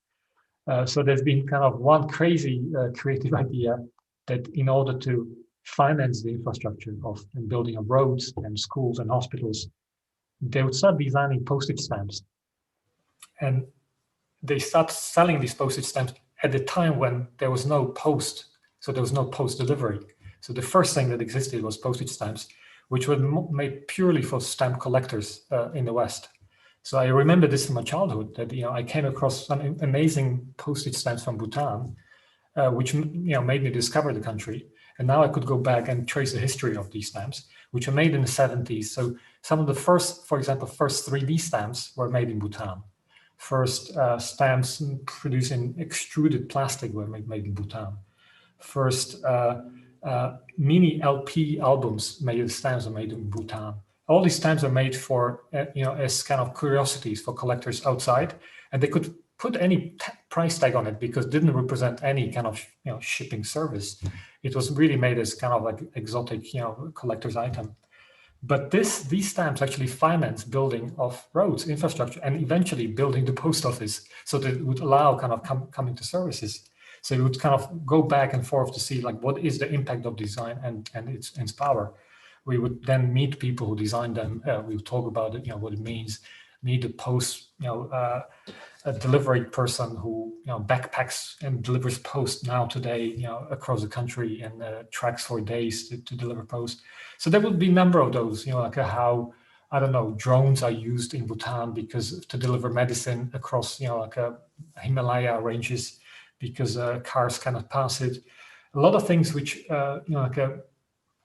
[SPEAKER 4] So there's been kind of one crazy creative idea that in order to finance the infrastructure of and building of roads and schools and hospitals, they would start designing postage stamps. And they start selling these postage stamps at the time when there was no post. So there was no post delivery. So the first thing that existed was postage stamps, which were made purely for stamp collectors in the West. So I remember this from my childhood that, I came across some amazing postage stamps from Bhutan, which, made me discover the country. And now I could go back and trace the history of these stamps, which were made in the 70s. So some of the first, for example, first 3D stamps were made in Bhutan. First stamps produced in extruded plastic were made in Bhutan. First mini LP albums made of stamps are made in Bhutan. All these stamps are made for, as kind of curiosities for collectors outside, and they could put any price tag on it because it didn't represent any kind of, shipping service. It was really made as kind of like exotic, collector's item. But these stamps actually finance building of roads, infrastructure, and eventually building the post office, so that it would allow kind of coming to services. So you would kind of go back and forth to see like what is the impact of design and its power. We would then meet people who designed them. We would talk about it, what it means. Meet a post, a delivery person who backpacks and delivers post now today, across the country and tracks for days to deliver post. So there would be a number of those, like how, I don't know, drones are used in Bhutan because to deliver medicine across, like Himalaya ranges because cars cannot pass it. A lot of things which,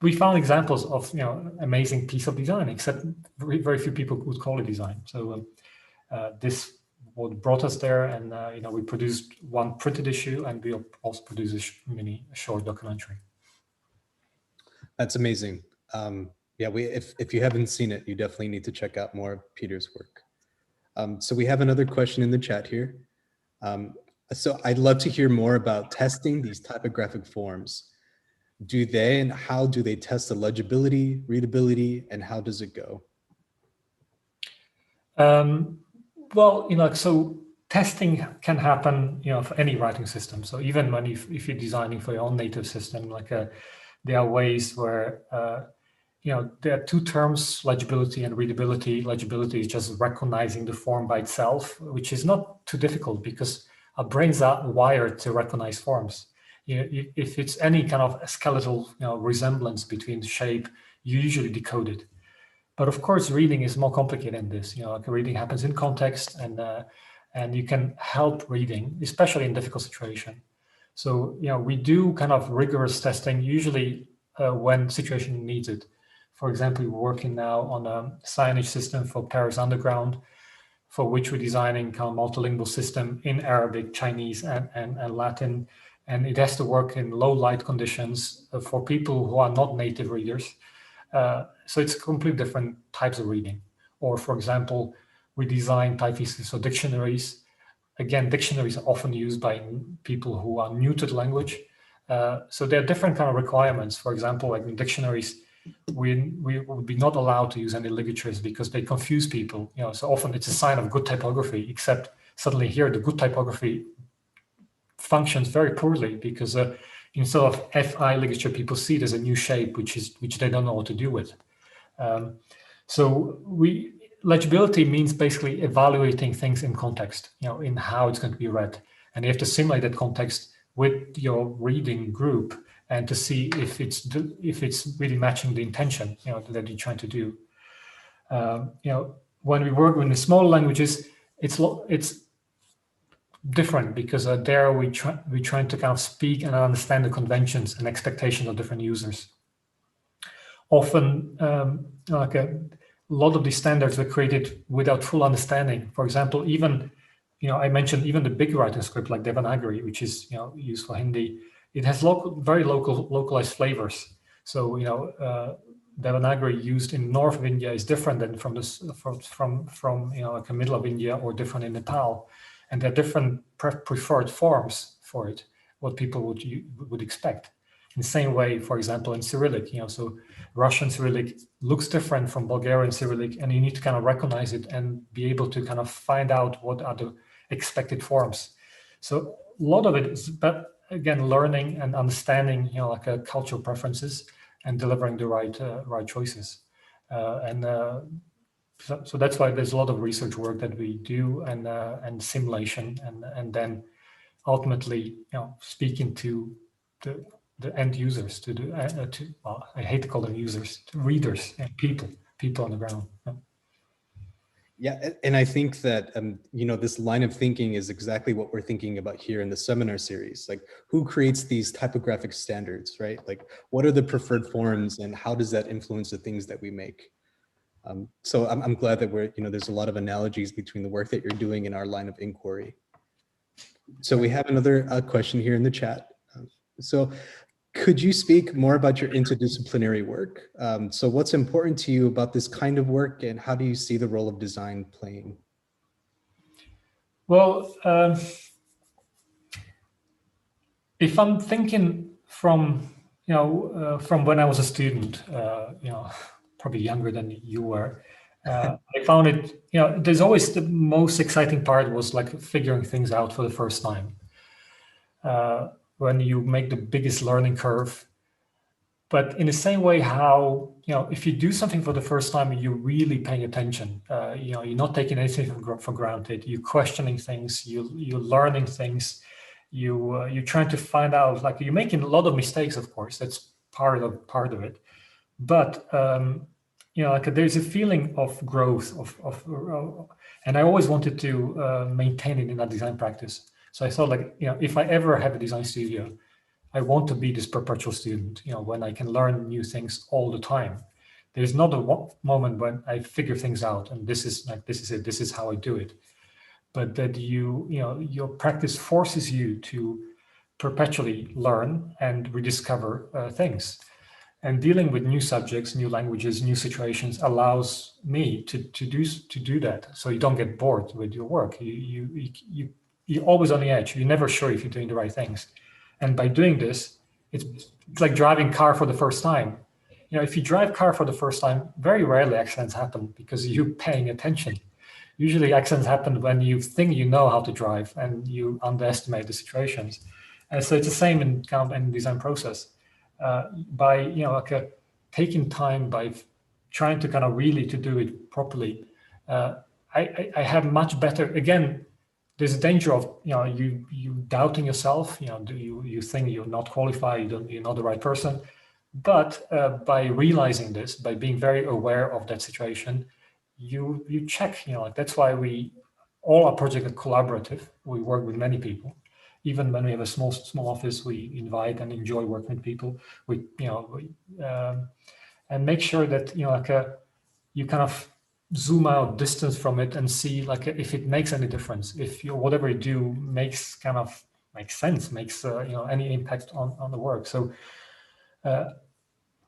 [SPEAKER 4] we found examples of, amazing piece of design, except very few people would call it design. So this what brought us there, and we produced one printed issue, and we also produced a short documentary.
[SPEAKER 7] That's amazing. If you haven't seen it, you definitely need to check out more of Peter's work. So we have another question in the chat here. So I'd love to hear more about testing these typographic forms. Do they and how do they test the legibility, readability, and how does it go?
[SPEAKER 4] Well, so testing can happen, for any writing system. So even when if you're designing for your own native system, there are ways where, there are two terms, legibility and readability. Legibility is just recognizing the form by itself, which is not too difficult because our brains are wired to recognize forms. If it's any kind of skeletal resemblance between the shape, you usually decode it. But of course, reading is more complicated than this. Reading happens in context, and you can help reading, especially in difficult situations. So we do kind of rigorous testing usually when situation needs it. For example, we're working now on a signage system for Paris Underground, for which we're designing kind of multilingual system in Arabic, Chinese, and Latin. And it has to work in low light conditions for people who are not native readers. So it's completely different types of reading. Or for example, we design typefaces for dictionaries. Again, dictionaries are often used by people who are new to the language. So there are different kind of requirements. For example, like in dictionaries, we would be not allowed to use any ligatures because they confuse people. So often it's a sign of good typography, except suddenly here the good typography functions very poorly because instead of FI ligature, people see it as a new shape, which they don't know what to do with. So legibility means basically evaluating things in context, in how it's going to be read, and you have to simulate that context with your reading group and to see if it's really matching the intention, that you're trying to do. When we work with the smaller languages, it's different because there we're trying to kind of speak and understand the conventions and expectations of different users. Often, a lot of these standards were created without full understanding. For example, even, I mentioned even the big writing script like Devanagari, which is, used for Hindi, it has very localized flavors. So, Devanagari used in north of India is different than from like the middle of India or different in Nepal, and there are different preferred forms for it, what people would expect. In the same way, for example, in Cyrillic, so Russian Cyrillic looks different from Bulgarian Cyrillic, and you need to kind of recognize it and be able to kind of find out what are the expected forms. So a lot of it is, but again, learning and understanding, like cultural preferences and delivering the right choices. So that's why there's a lot of research work that we do, and simulation, and then ultimately, speaking to the end users, well, I hate to call them users, to readers and people on the ground.
[SPEAKER 7] Yeah, and I think that this line of thinking is exactly what we're thinking about here in the seminar series. Like, who creates these typographic standards, right? Like, what are the preferred forms, and how does that influence the things that we make? So I'm glad that there's a lot of analogies between the work that you're doing and our line of inquiry. So we have another question here in the chat. So could you speak more about your interdisciplinary work? So what's important to you about this kind of work, and how do you see the role of design playing?
[SPEAKER 4] Well, if I'm thinking from when I was a student, probably younger than you were, I found it, there's always the most exciting part was like figuring things out for the first time. When you make the biggest learning curve. But in the same way how, if you do something for the first time, you're really paying attention. You're not taking anything for granted. You're questioning things, you're learning things, you're trying to find out, like you're making a lot of mistakes, of course, that's part of it. But, like there's a feeling of growth, and I always wanted to maintain it in that design practice. So I thought, like, if I ever have a design studio, I want to be this perpetual student, when I can learn new things all the time. There's not a moment when I figure things out and this is it, this is how I do it. But that your practice forces you to perpetually learn and rediscover things. And dealing with new subjects, new languages, new situations allows me to do that. So you don't get bored with your work. You're always on the edge. You're never sure if you're doing the right things. And by doing this, it's like driving car for the first time. If you drive car for the first time, very rarely accidents happen because you're paying attention. Usually accidents happen when you think you know how to drive and you underestimate the situations. And so it's the same in the design process. By taking time, by trying to kind of really to do it properly, I have much better, again, there's a danger of you doubting yourself. You think you're not qualified, you're not the right person. But by realizing this, by being very aware of that situation, you check. That's why all our projects are collaborative. We work with many people. Even when we have a small office, we invite and enjoy working with people. And make sure that you kind of zoom out, distance from it, and see if it makes any difference. If whatever you do makes sense, makes any impact on the work. So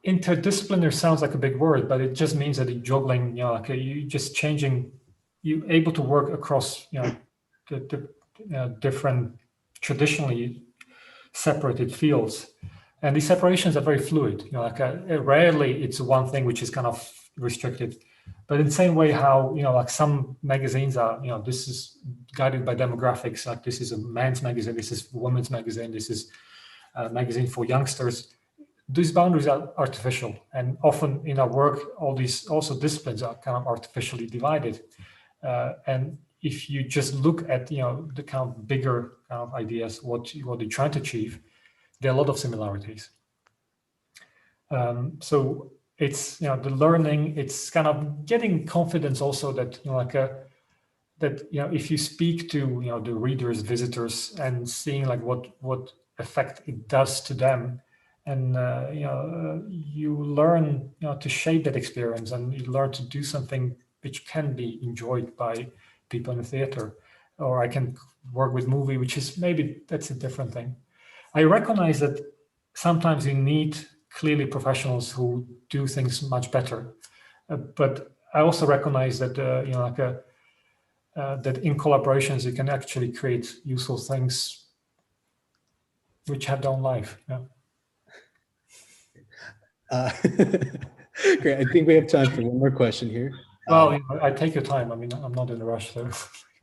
[SPEAKER 4] interdisciplinary sounds like a big word, but it just means that you're juggling. You just changing. You're able to work across the different traditionally separated fields, and these separations are very fluid. Rarely it's one thing which is kind of restricted. But in the same way how, like some magazines are, this is guided by demographics, like this is a man's magazine, this is a women's magazine, this is a magazine for youngsters. These boundaries are artificial. And often in our work, all these also disciplines are kind of artificially divided. And if you just look at, the kind of bigger kind of ideas, what you're trying to achieve, there are a lot of similarities. So it's the learning. It's kind of getting confidence also that if you speak to the readers, visitors, and seeing like what effect it does to them, and you learn to shape that experience, and you learn to do something which can be enjoyed by people in the theater. Or I can work with movie, which is maybe that's a different thing. I recognize that sometimes you need clearly professionals who do things much better. But I also recognize that that in collaborations you can actually create useful things which have their own life. Yeah.
[SPEAKER 7] Great. I think we have time for one more question here.
[SPEAKER 4] Well, I take your time. I mean, I'm not in a rush, so.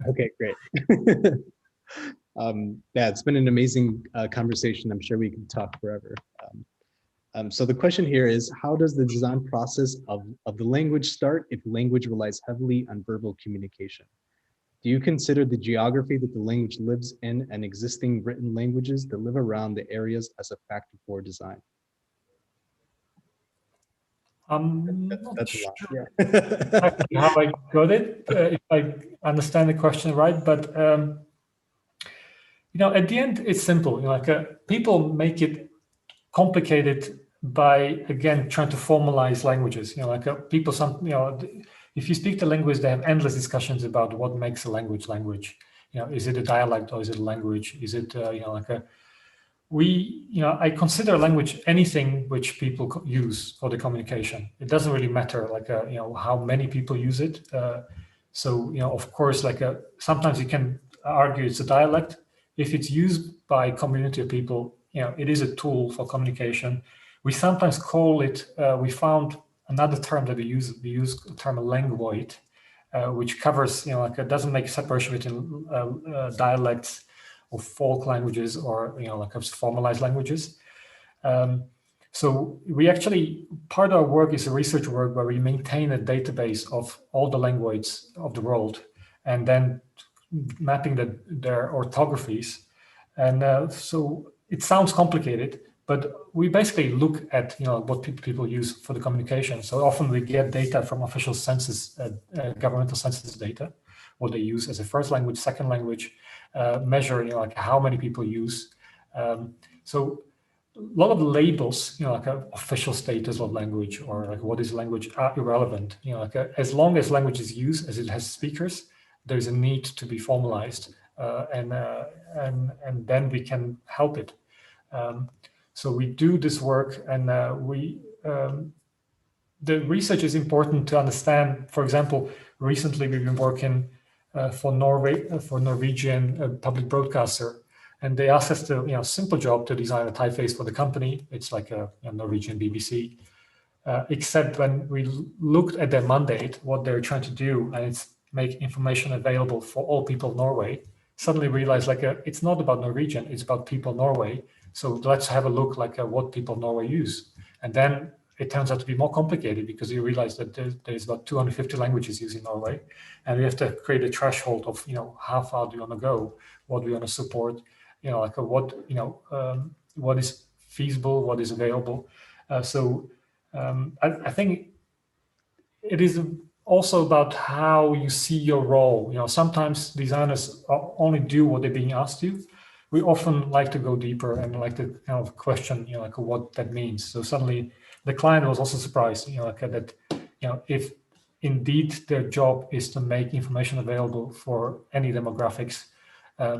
[SPEAKER 7] Okay, great. Yeah, it's been an amazing conversation. I'm sure we can talk forever. So the question here is, how does the design process of the language start if language relies heavily on verbal communication? Do you consider the geography that the language lives in and existing written languages that live around the areas as a factor for design? That's
[SPEAKER 4] sure
[SPEAKER 7] a lot, yeah.
[SPEAKER 4] how I got it, if I understand the question right, but at the end it's simple. People make it complicated by, again, trying to formalize languages. If you speak to linguists, they have endless discussions about what makes a language language. Is it a dialect or is it a language? Is it I consider language anything which people use for the communication. It doesn't really matter how many people use it. Of course, sometimes you can argue it's a dialect. If it's used by a community of people, it is a tool for communication. We sometimes call it, we found another term that we use the term languoid, which covers, it doesn't make a separation between dialects or folk languages or, formalized languages. So we actually, part of our work is a research work where we maintain a database of all the languages of the world and then mapping their orthographies. And so it sounds complicated, but we basically look at what people use for the communication. So often we get data from official census, governmental census data, what they use as a first language, second language, measure how many people use. So a lot of labels, official status of language or what is language are irrelevant. As long as language is used, as it has speakers, there's a need to be formalized, and then we can help it. So we do this work, and the research is important to understand. For example, recently we've been working for Norwegian public broadcaster, and they asked us to, simple job to design a typeface for the company. It's like a Norwegian BBC. Except when we looked at their mandate, what they're trying to do, and it's make information available for all people of Norway, suddenly realized it's not about Norwegian, it's about people of Norway. So let's have a look what people of Norway use. And then it turns out to be more complicated because you realize that there's about 250 languages used in Norway. And we have to create a threshold of, how far do you want to go? What do we want to support? What is feasible, what is available? I think it is also about how you see your role. Sometimes designers only do what they're being asked to. We often like to go deeper and like to kind of question, what that means. So suddenly the client was also surprised, that, if indeed their job is to make information available for any demographics,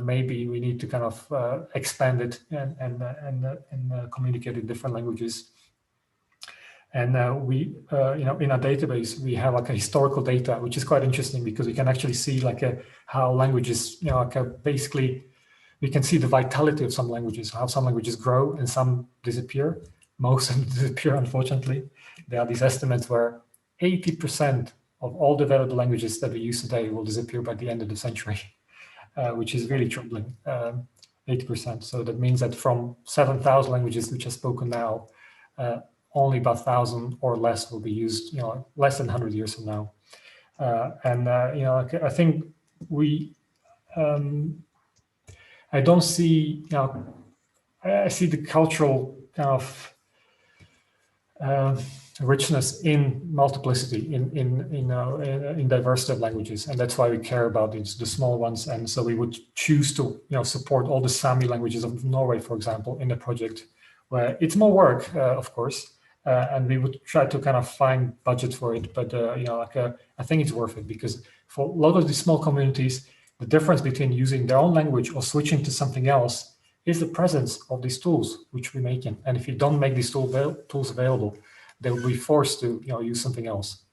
[SPEAKER 4] maybe we need to kind of expand it and communicate in different languages. And we, in our database, we have a historical data, which is quite interesting because we can actually see how languages, basically, we can see the vitality of some languages, how some languages grow and some disappear. Most of them disappear, unfortunately. There are these estimates where 80% of all the available languages that we use today will disappear by the end of the century, which is really troubling, 80%. So that means that from 7,000 languages which are spoken now, only about 1,000 or less will be used, less than 100 years from now. I think we, I don't see, I see the cultural kind of richness in multiplicity, in diversity of languages, and that's why we care about the small ones. And so we would choose to, support all the Sami languages of Norway, for example, in the project, where it's more work, of course, and we would try to kind of find budget for it. But I think it's worth it because for a lot of these small communities, the difference between using their own language or switching to something else is the presence of these tools which we're making. And if you don't make these tools available, they will be forced to use something else.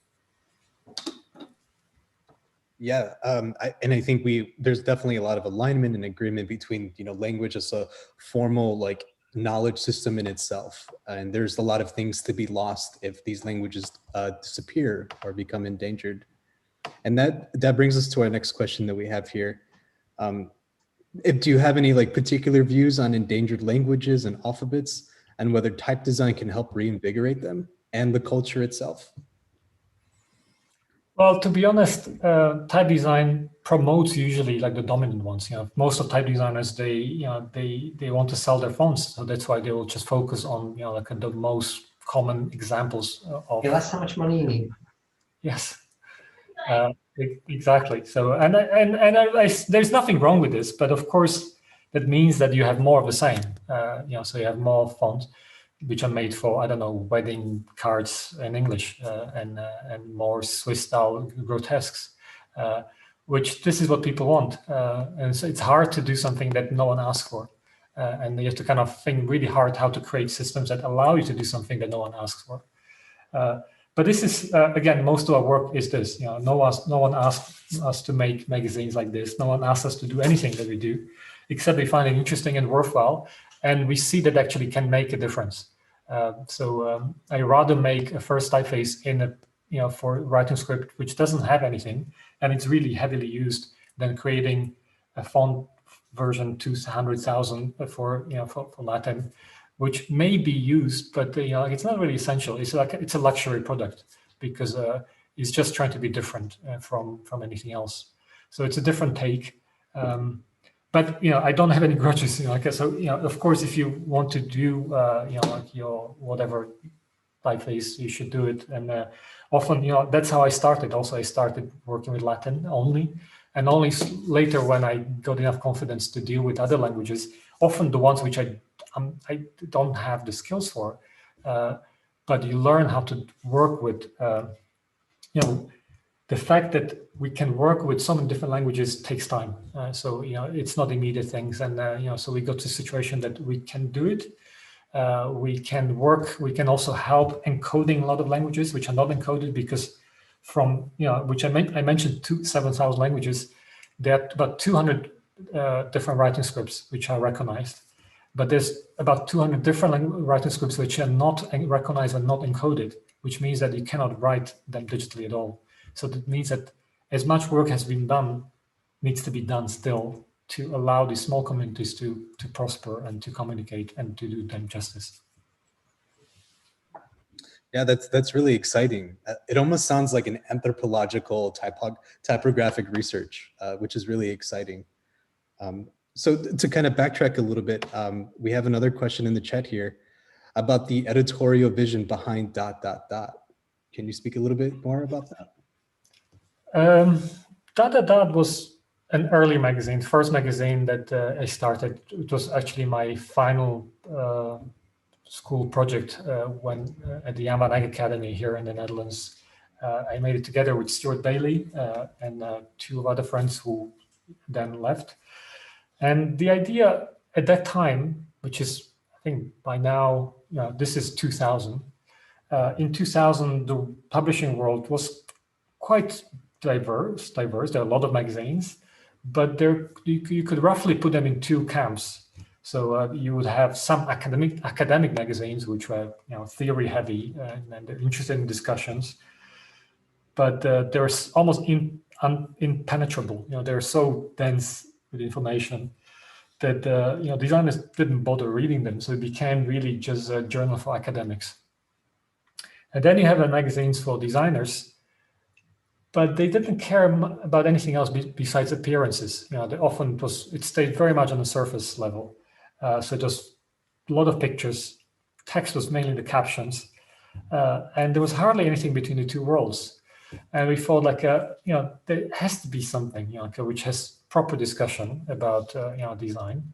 [SPEAKER 7] Yeah, and I think there's definitely a lot of alignment and agreement between language as a formal knowledge system in itself, and there's a lot of things to be lost if these languages disappear or become endangered. And that brings us to our next question that we have here. Do you have any particular views on endangered languages and alphabets, and whether type design can help reinvigorate them and the culture itself?
[SPEAKER 4] Well, to be honest, type design promotes usually the dominant ones. Most of type designers, they want to sell their fonts, so that's why they will just focus on the most common examples of.
[SPEAKER 8] Yeah, that's how much money you need.
[SPEAKER 4] Yes, exactly. So and there's nothing wrong with this, but of course that means that you have more of the same. So you have more fonts which are made for, I don't know, wedding cards in English, and more Swiss style grotesques, which this is what people want. And so it's hard to do something that no one asks for. And you have to kind of think really hard how to create systems that allow you to do something that no one asks for. But this is, again, most of our work is this. No one asks us to make magazines like this. No one asks us to do anything that we do, except we find it interesting and worthwhile. And we see that actually can make a difference. So I rather make a first typeface for writing script which doesn't have anything, and it's really heavily used, than creating a font version 200,000 for Latin, which may be used, but it's not really essential. It's a luxury product because it's just trying to be different from anything else. So it's a different take. But I don't have any grudges. So of course, if you want to do your whatever typeface, you should do it. And often that's how I started. Also, I started working with Latin only, and only later when I got enough confidence to deal with other languages, often the ones which I don't have the skills for. But you learn how to work with the fact that we can work with so many different languages takes time. So it's not immediate things, and so we got to a situation that we can do it. We can work. We can also help encoding a lot of languages which are not encoded, because from which I mentioned 7,000 languages. There are about 200 different writing scripts which are recognized, but there's about 200 different writing scripts which are not recognized and not encoded, which means that you cannot write them digitally at all. So that means that as much work has been done, needs to be done still to allow these small communities to prosper and to communicate and to do them justice.
[SPEAKER 7] Yeah, that's really exciting. It almost sounds like an anthropological typographic research, which is really exciting. So to kind of backtrack a little bit, we have another question in the chat here about the editorial vision behind ... Can you speak a little bit more about that?
[SPEAKER 4] Was an early magazine, first magazine that I started. It was actually my final school project when at the Jan van Eyck Academy here in the Netherlands. I made it together with Stuart Bailey and two other friends who then left. And the idea at that time, which is, I think by now, this is 2000. In 2000, the publishing world was quite diverse. There are a lot of magazines, but you could roughly put them in two camps. So you would have some academic magazines, which were theory heavy and interested in discussions, but they're almost impenetrable. They're so dense with information that designers didn't bother reading them. So it became really just a journal for academics. And then you have magazines for designers, but they didn't care about anything else besides appearances. They often it stayed very much on the surface level. So just a lot of pictures. Text was mainly the captions, and there was hardly anything between the two worlds. And we thought there has to be something which has proper discussion about design,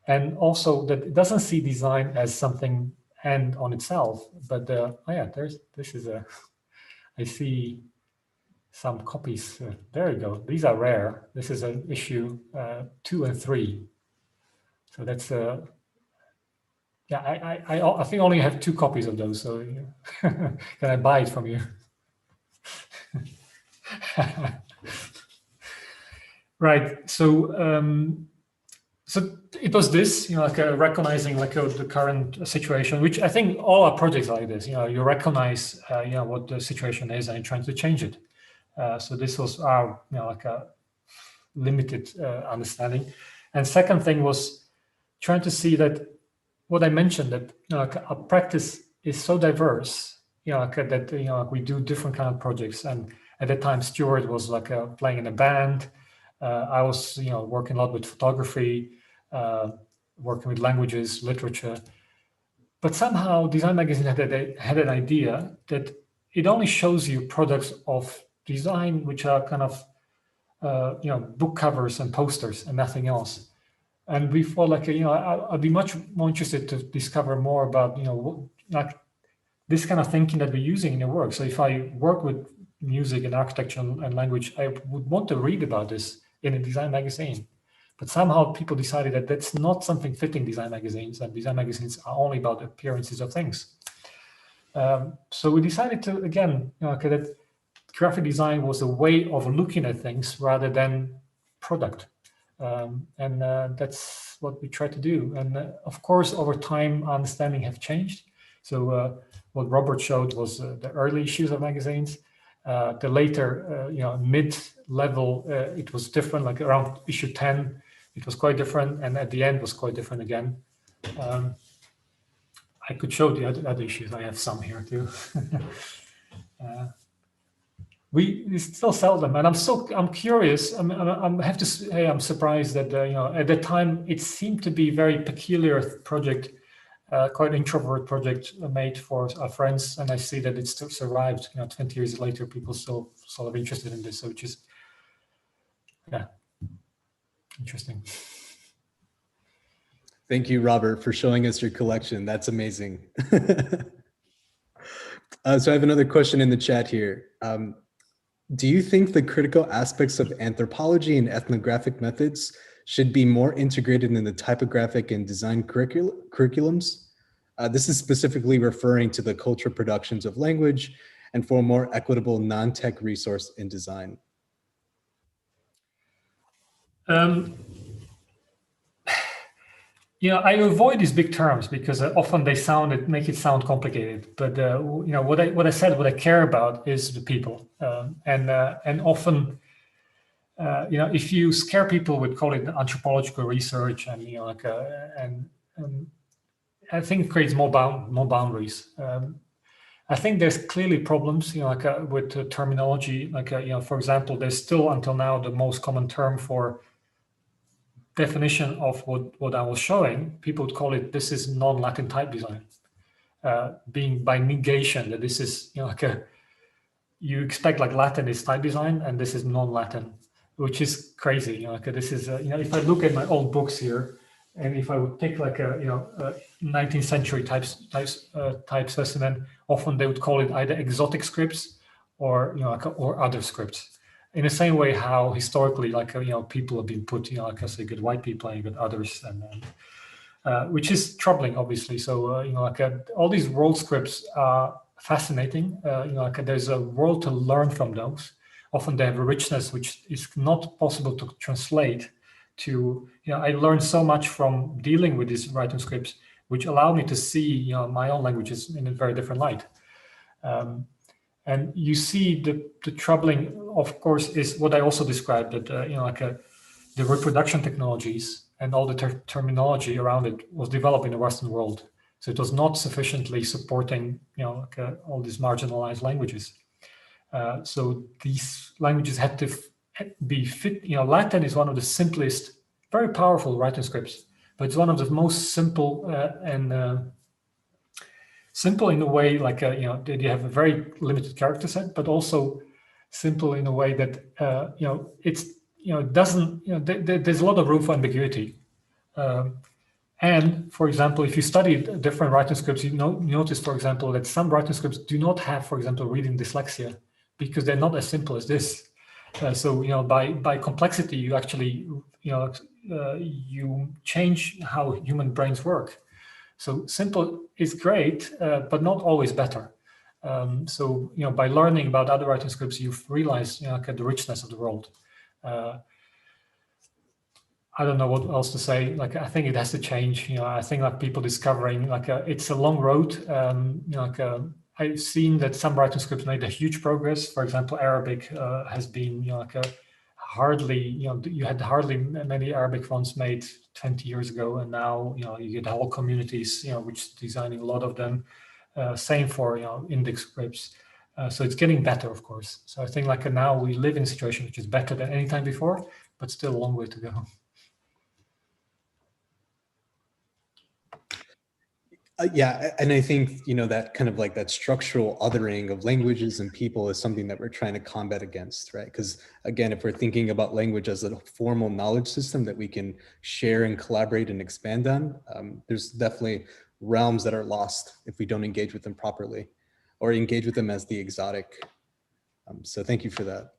[SPEAKER 4] and also that it doesn't see design as something end on itself. But I see some copies. There you go. These are rare. This is an issue 2 and 3. So that's yeah, I think I only have 2 copies of those. So can I buy it from you? Right. So so it was this, like recognizing like the current situation, which I think all our projects like this. You recognize what the situation is and you're trying to change it. So this was our like a limited understanding. And second thing was trying to see that what I mentioned, that like our practice is so diverse, that we do different kind of projects. And at that time, Stuart was like playing in a band. I was working a lot with photography, working with languages, literature. But somehow Design Magazine had an idea that it only shows you products of design which are kind of book covers and posters and nothing else. And we thought like I'd be much more interested to discover more about like this kind of thinking that we're using in your work. So if I work with music and architecture and language, I would want to read about this in a design magazine. But somehow people decided that that's not something fitting design magazines, and design magazines are only about appearances of things. So we decided to, again, that graphic design was a way of looking at things rather than product. And that's what we try to do. And of course, over time, our understanding have changed. So what Robert showed was the early issues of magazines. The later, mid-level, it was different, like around issue 10, it was quite different. And at the end was quite different again. I could show the other issues. I have some here too. We still sell them, and I'm curious. I have to say I'm surprised that at the time it seemed to be a very peculiar project, quite introvert project made for our friends, and I see that it still survived. 20 years later, people still sort of interested in this, so which is interesting.
[SPEAKER 7] Thank you, Robert, for showing us your collection. That's amazing. So I have another question in the chat here. Do you think the critical aspects of anthropology and ethnographic methods should be more integrated in the typographic and design curriculums? This is specifically referring to the cultural productions of language and for a more equitable non-tech resource in design.
[SPEAKER 4] I avoid these big terms because often they make it sound complicated. But what I care about is the people, and often, if you scare people with calling it anthropological research, and and I think it creates more boundaries. I think there's clearly problems, with the terminology. For example, there's still until now the most common term for definition of what I was showing. People would call it, this is non-Latin type design, being by negation that this is you expect like Latin is type design and this is non-Latin, which is crazy. This is if I look at my old books here, and if I would pick like a 19th century type specimen, often they would call it either exotic scripts or or other scripts. In the same way how historically, people have been put, like I say, good white people and good others, and which is troubling, obviously. So, all these world scripts are fascinating. There's a world to learn from those. Often they have a richness which is not possible to translate to. I learned so much from dealing with these writing scripts, which allow me to see, my own languages in a very different light. And you see the troubling, of course, is what I also described, that the reproduction technologies and all the terminology around it was developed in the Western world. So it was not sufficiently supporting, all these marginalized languages. So these languages had to be fit. Latin is one of the simplest, very powerful writing scripts, but it's one of the most simple and simple in a way, that you have a very limited character set, but also simple in a way that it doesn't. There's a lot of room for ambiguity. And for example, if you study different writing scripts, you notice, for example, that some writing scripts do not have, for example, reading dyslexia because they're not as simple as this. So by complexity, you actually you change how human brains work. So simple is great, but not always better. So by learning about other writing scripts, you realize the richness of the world. I don't know what else to say. Like, I think it has to change. I think like people discovering it's a long road. I've seen that some writing scripts made a huge progress. For example, Arabic has been hardly you had hardly many Arabic fonts made 20 years ago, and now you get whole communities which designing a lot of them. Same for index scripts. So it's getting better, of course. So I think now we live in a situation which is better than any time before, but still a long way to go.
[SPEAKER 7] Yeah, and I think that kind of that structural othering of languages and people is something that we're trying to combat against, right? Because again, if we're thinking about language as a formal knowledge system that we can share and collaborate and expand on, there's definitely realms that are lost if we don't engage with them properly, or engage with them as the exotic. So thank you for that.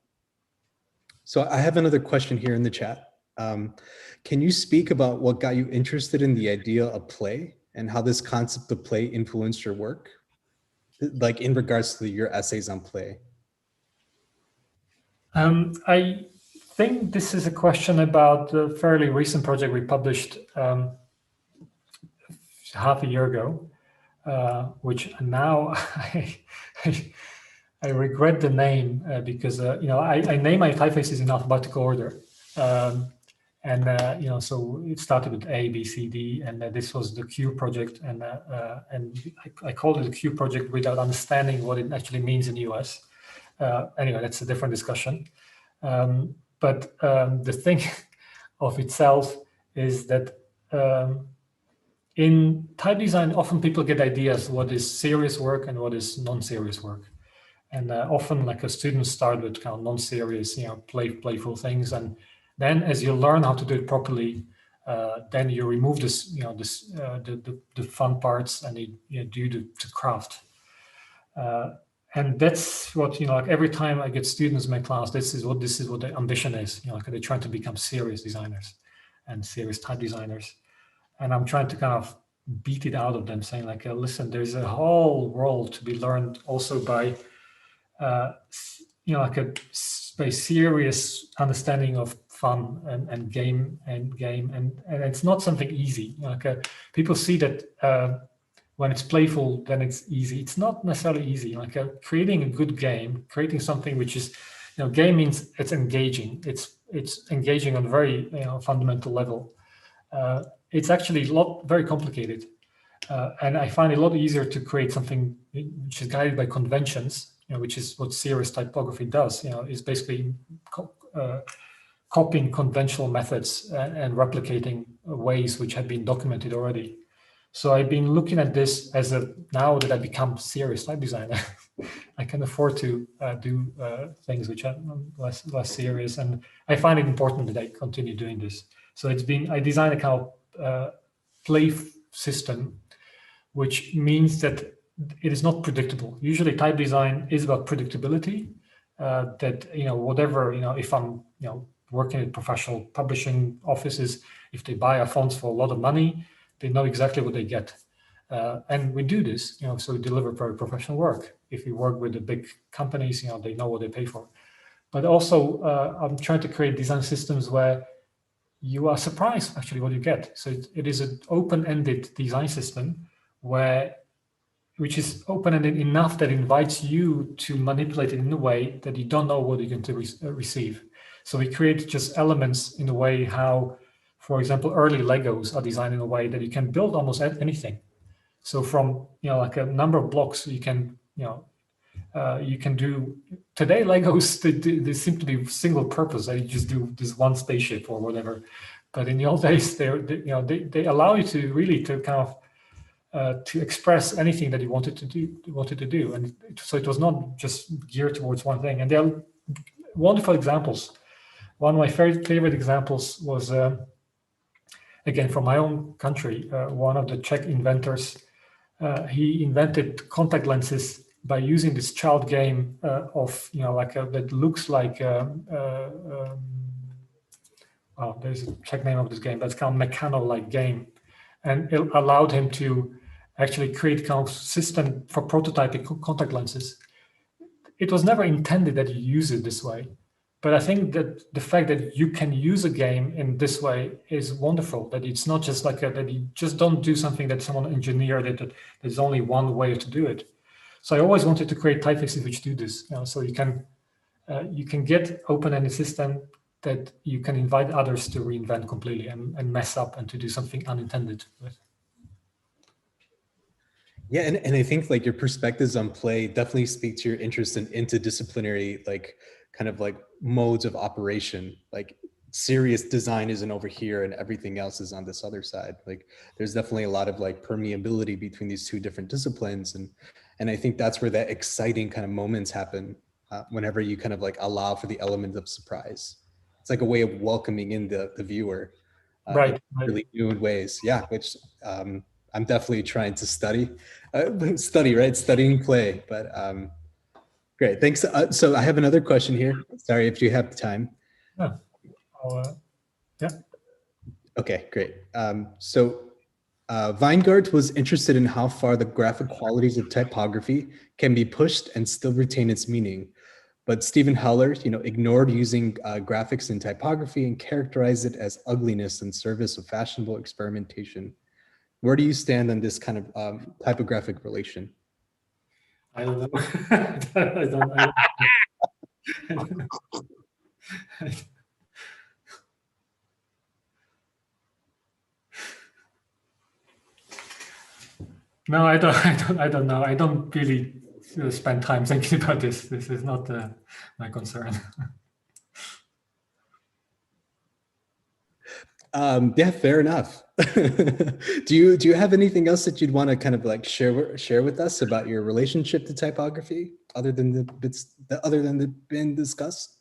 [SPEAKER 7] So I have another question here in the chat. Can you speak about what got you interested in the idea of play, and how this concept of play influenced your work, like in regards to your essays on play?
[SPEAKER 4] I think this is a question about a fairly recent project we published half a year ago, which now I regret the name because I name my typefaces in alphabetical order. So it started with A, B, C, D, and this was the Q project, and I called it the Q project without understanding what it actually means in the US. Anyway, that's a different discussion. But the thing of itself is that in type design, often people get ideas what is serious work and what is non-serious work. And often a student start with kind of non-serious, playful things, and then, as you learn how to do it properly, then you remove this, the fun parts, and you do the craft. And that's what every time I get students in my class, this is what the ambition is. They're trying to become serious designers and serious type designers, and I'm trying to kind of beat it out of them, saying listen, there's a whole world to be learned also by a serious understanding of fun and game, and it's not something easy. People see that when it's playful, then it's easy. It's not necessarily easy. Creating a good game, creating something which is, game means it's engaging. It's engaging on a very fundamental level. It's actually very complicated, and I find it a lot easier to create something which is guided by conventions, which is what serious typography does. Is basically copying conventional methods and replicating ways which have been documented already. So I've been looking at this as now that I've become serious type designer, I can afford to do things which are less serious, and I find it important that I continue doing this. So I designed a kind of play system, which means that it is not predictable. Usually type design is about predictability, that whatever, if I'm working in professional publishing offices, if they buy our fonts for a lot of money, they know exactly what they get. And we do this, so we deliver very professional work. If we work with the big companies, they know what they pay for. But also, I'm trying to create design systems where you are surprised actually what you get. So it is an open-ended design system which is open-ended enough that invites you to manipulate it in a way that you don't know what you're going to receive. So we create just elements in a way how, for example, early Legos are designed in a way that you can build almost anything. So from a number of blocks, you can do today Legos. They seem to be single purpose. They just do this one spaceship or whatever. But in the old days, they allow you to really to kind of to express anything that you wanted to do, and so it was not just geared towards one thing. And there are wonderful examples. One of my favorite examples was, again, from my own country, one of the Czech inventors. He invented contact lenses by using this child game of, that looks like, there's a check name of this game, but it's kind of mechano-like game. And it allowed him to actually create kind of system for prototyping contact lenses. It was never intended that you use it this way. But I think that the fact that you can use a game in this way is wonderful, that it's not just like that you just don't do something that someone engineered it, that there's only one way to do it. So I always wanted to create typefaces which do this, so you can get open-ended system that you can invite others to reinvent completely and mess up and to do something unintended with.
[SPEAKER 7] Yeah, and I think like your perspectives on play definitely speak to your interest in interdisciplinary, like kind of like modes of operation. Like serious design isn't over here and everything else is on this other side. Like there's definitely a lot of like permeability between these two different disciplines. And I think that's where that exciting kind of moments happen whenever you kind of like allow for the element of surprise. It's like a way of welcoming in the viewer
[SPEAKER 4] Right.
[SPEAKER 7] in really new ways. Yeah, which I'm definitely trying to study, right? Studying play, but great, thanks. So I have another question here. Sorry if you have the time.
[SPEAKER 4] Yeah. Yeah.
[SPEAKER 7] Okay, great. So Weingart was interested in how far the graphic qualities of typography can be pushed and still retain its meaning. But Stephen Heller, ignored using graphics in typography and characterized it as ugliness in service of fashionable experimentation. Where do you stand on this kind of typographic relation?
[SPEAKER 4] I don't know. I don't. No, I don't know. I don't really spend time thinking about this. This is not my concern.
[SPEAKER 7] Yeah, fair enough. Do you have anything else that you'd want to kind of like share with us about your relationship to typography, other than the bits that been discussed?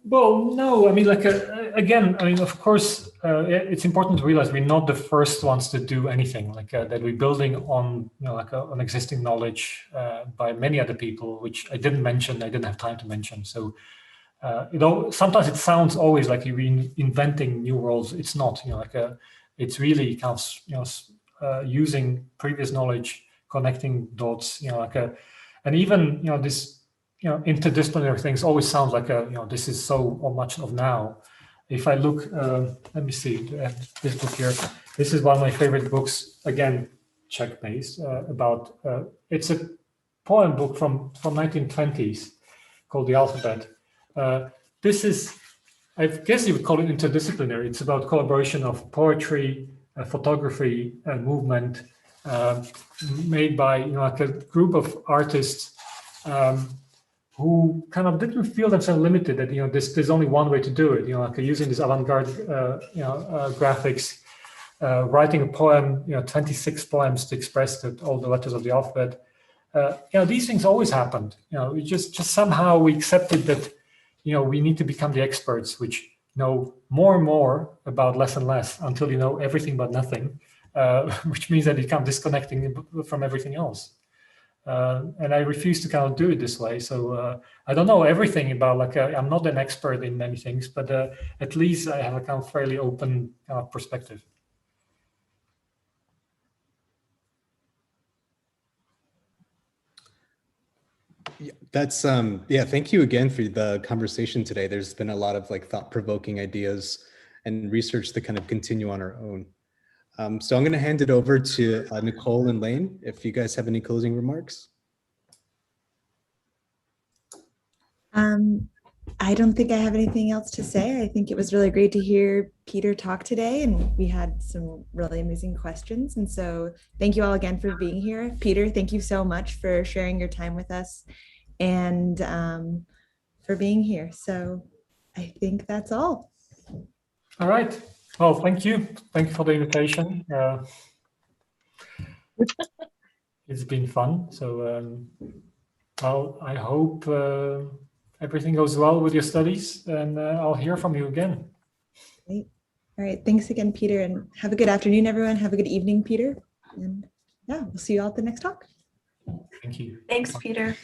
[SPEAKER 4] Well, no. I mean, like again, I mean, of course, it's important to realize we're not the first ones to do anything like that. We're building on, on existing knowledge by many other people, which I didn't mention. I didn't have time to mention. So. Sometimes it sounds always like you're inventing new worlds. It's not, it's really kind of, using previous knowledge, connecting dots, and even, this, interdisciplinary things always sounds like this is so much of now. If I look, let me see, this book here, this is one of my favorite books, again, Czech-based, about, it's a poem book from 1920s called The Alphabet. This is, I guess you would call it interdisciplinary. It's about collaboration of poetry, photography, and movement, made by like a group of artists who kind of didn't feel themselves limited. That there's only one way to do it. Like using this avant-garde, graphics, writing a poem, 26 poems to express all the letters of the alphabet. These things always happened. We just somehow we accepted that. We need to become the experts, which know more and more about less and less until you know everything but nothing, which means that you become disconnecting from everything else. And I refuse to kind of do it this way. So I don't know everything about, like, I'm not an expert in many things, but at least I have a kind of fairly open perspective.
[SPEAKER 7] Yeah, that's yeah, thank you again for the conversation today. There's been a lot of like thought-provoking ideas and research to kind of continue on our own. So I'm going to hand it over to Nicole and Lane if you guys have any closing remarks.
[SPEAKER 3] I don't think I have anything else to say. I think it was really great to hear Peter talk today, and we had some really amazing questions. And so thank you all again for being here. Peter, thank you so much for sharing your time with us and for being here. So I think that's all.
[SPEAKER 4] All right. Well, thank you. Thank you for the invitation. It's been fun. So I hope everything goes well with your studies, and I'll hear from you again.
[SPEAKER 3] Great. All right. Thanks again, Peter, and have a good afternoon, everyone. Have a good evening, Peter. And yeah, we'll see you all at the next talk.
[SPEAKER 4] Thank you.
[SPEAKER 2] Thanks, Peter.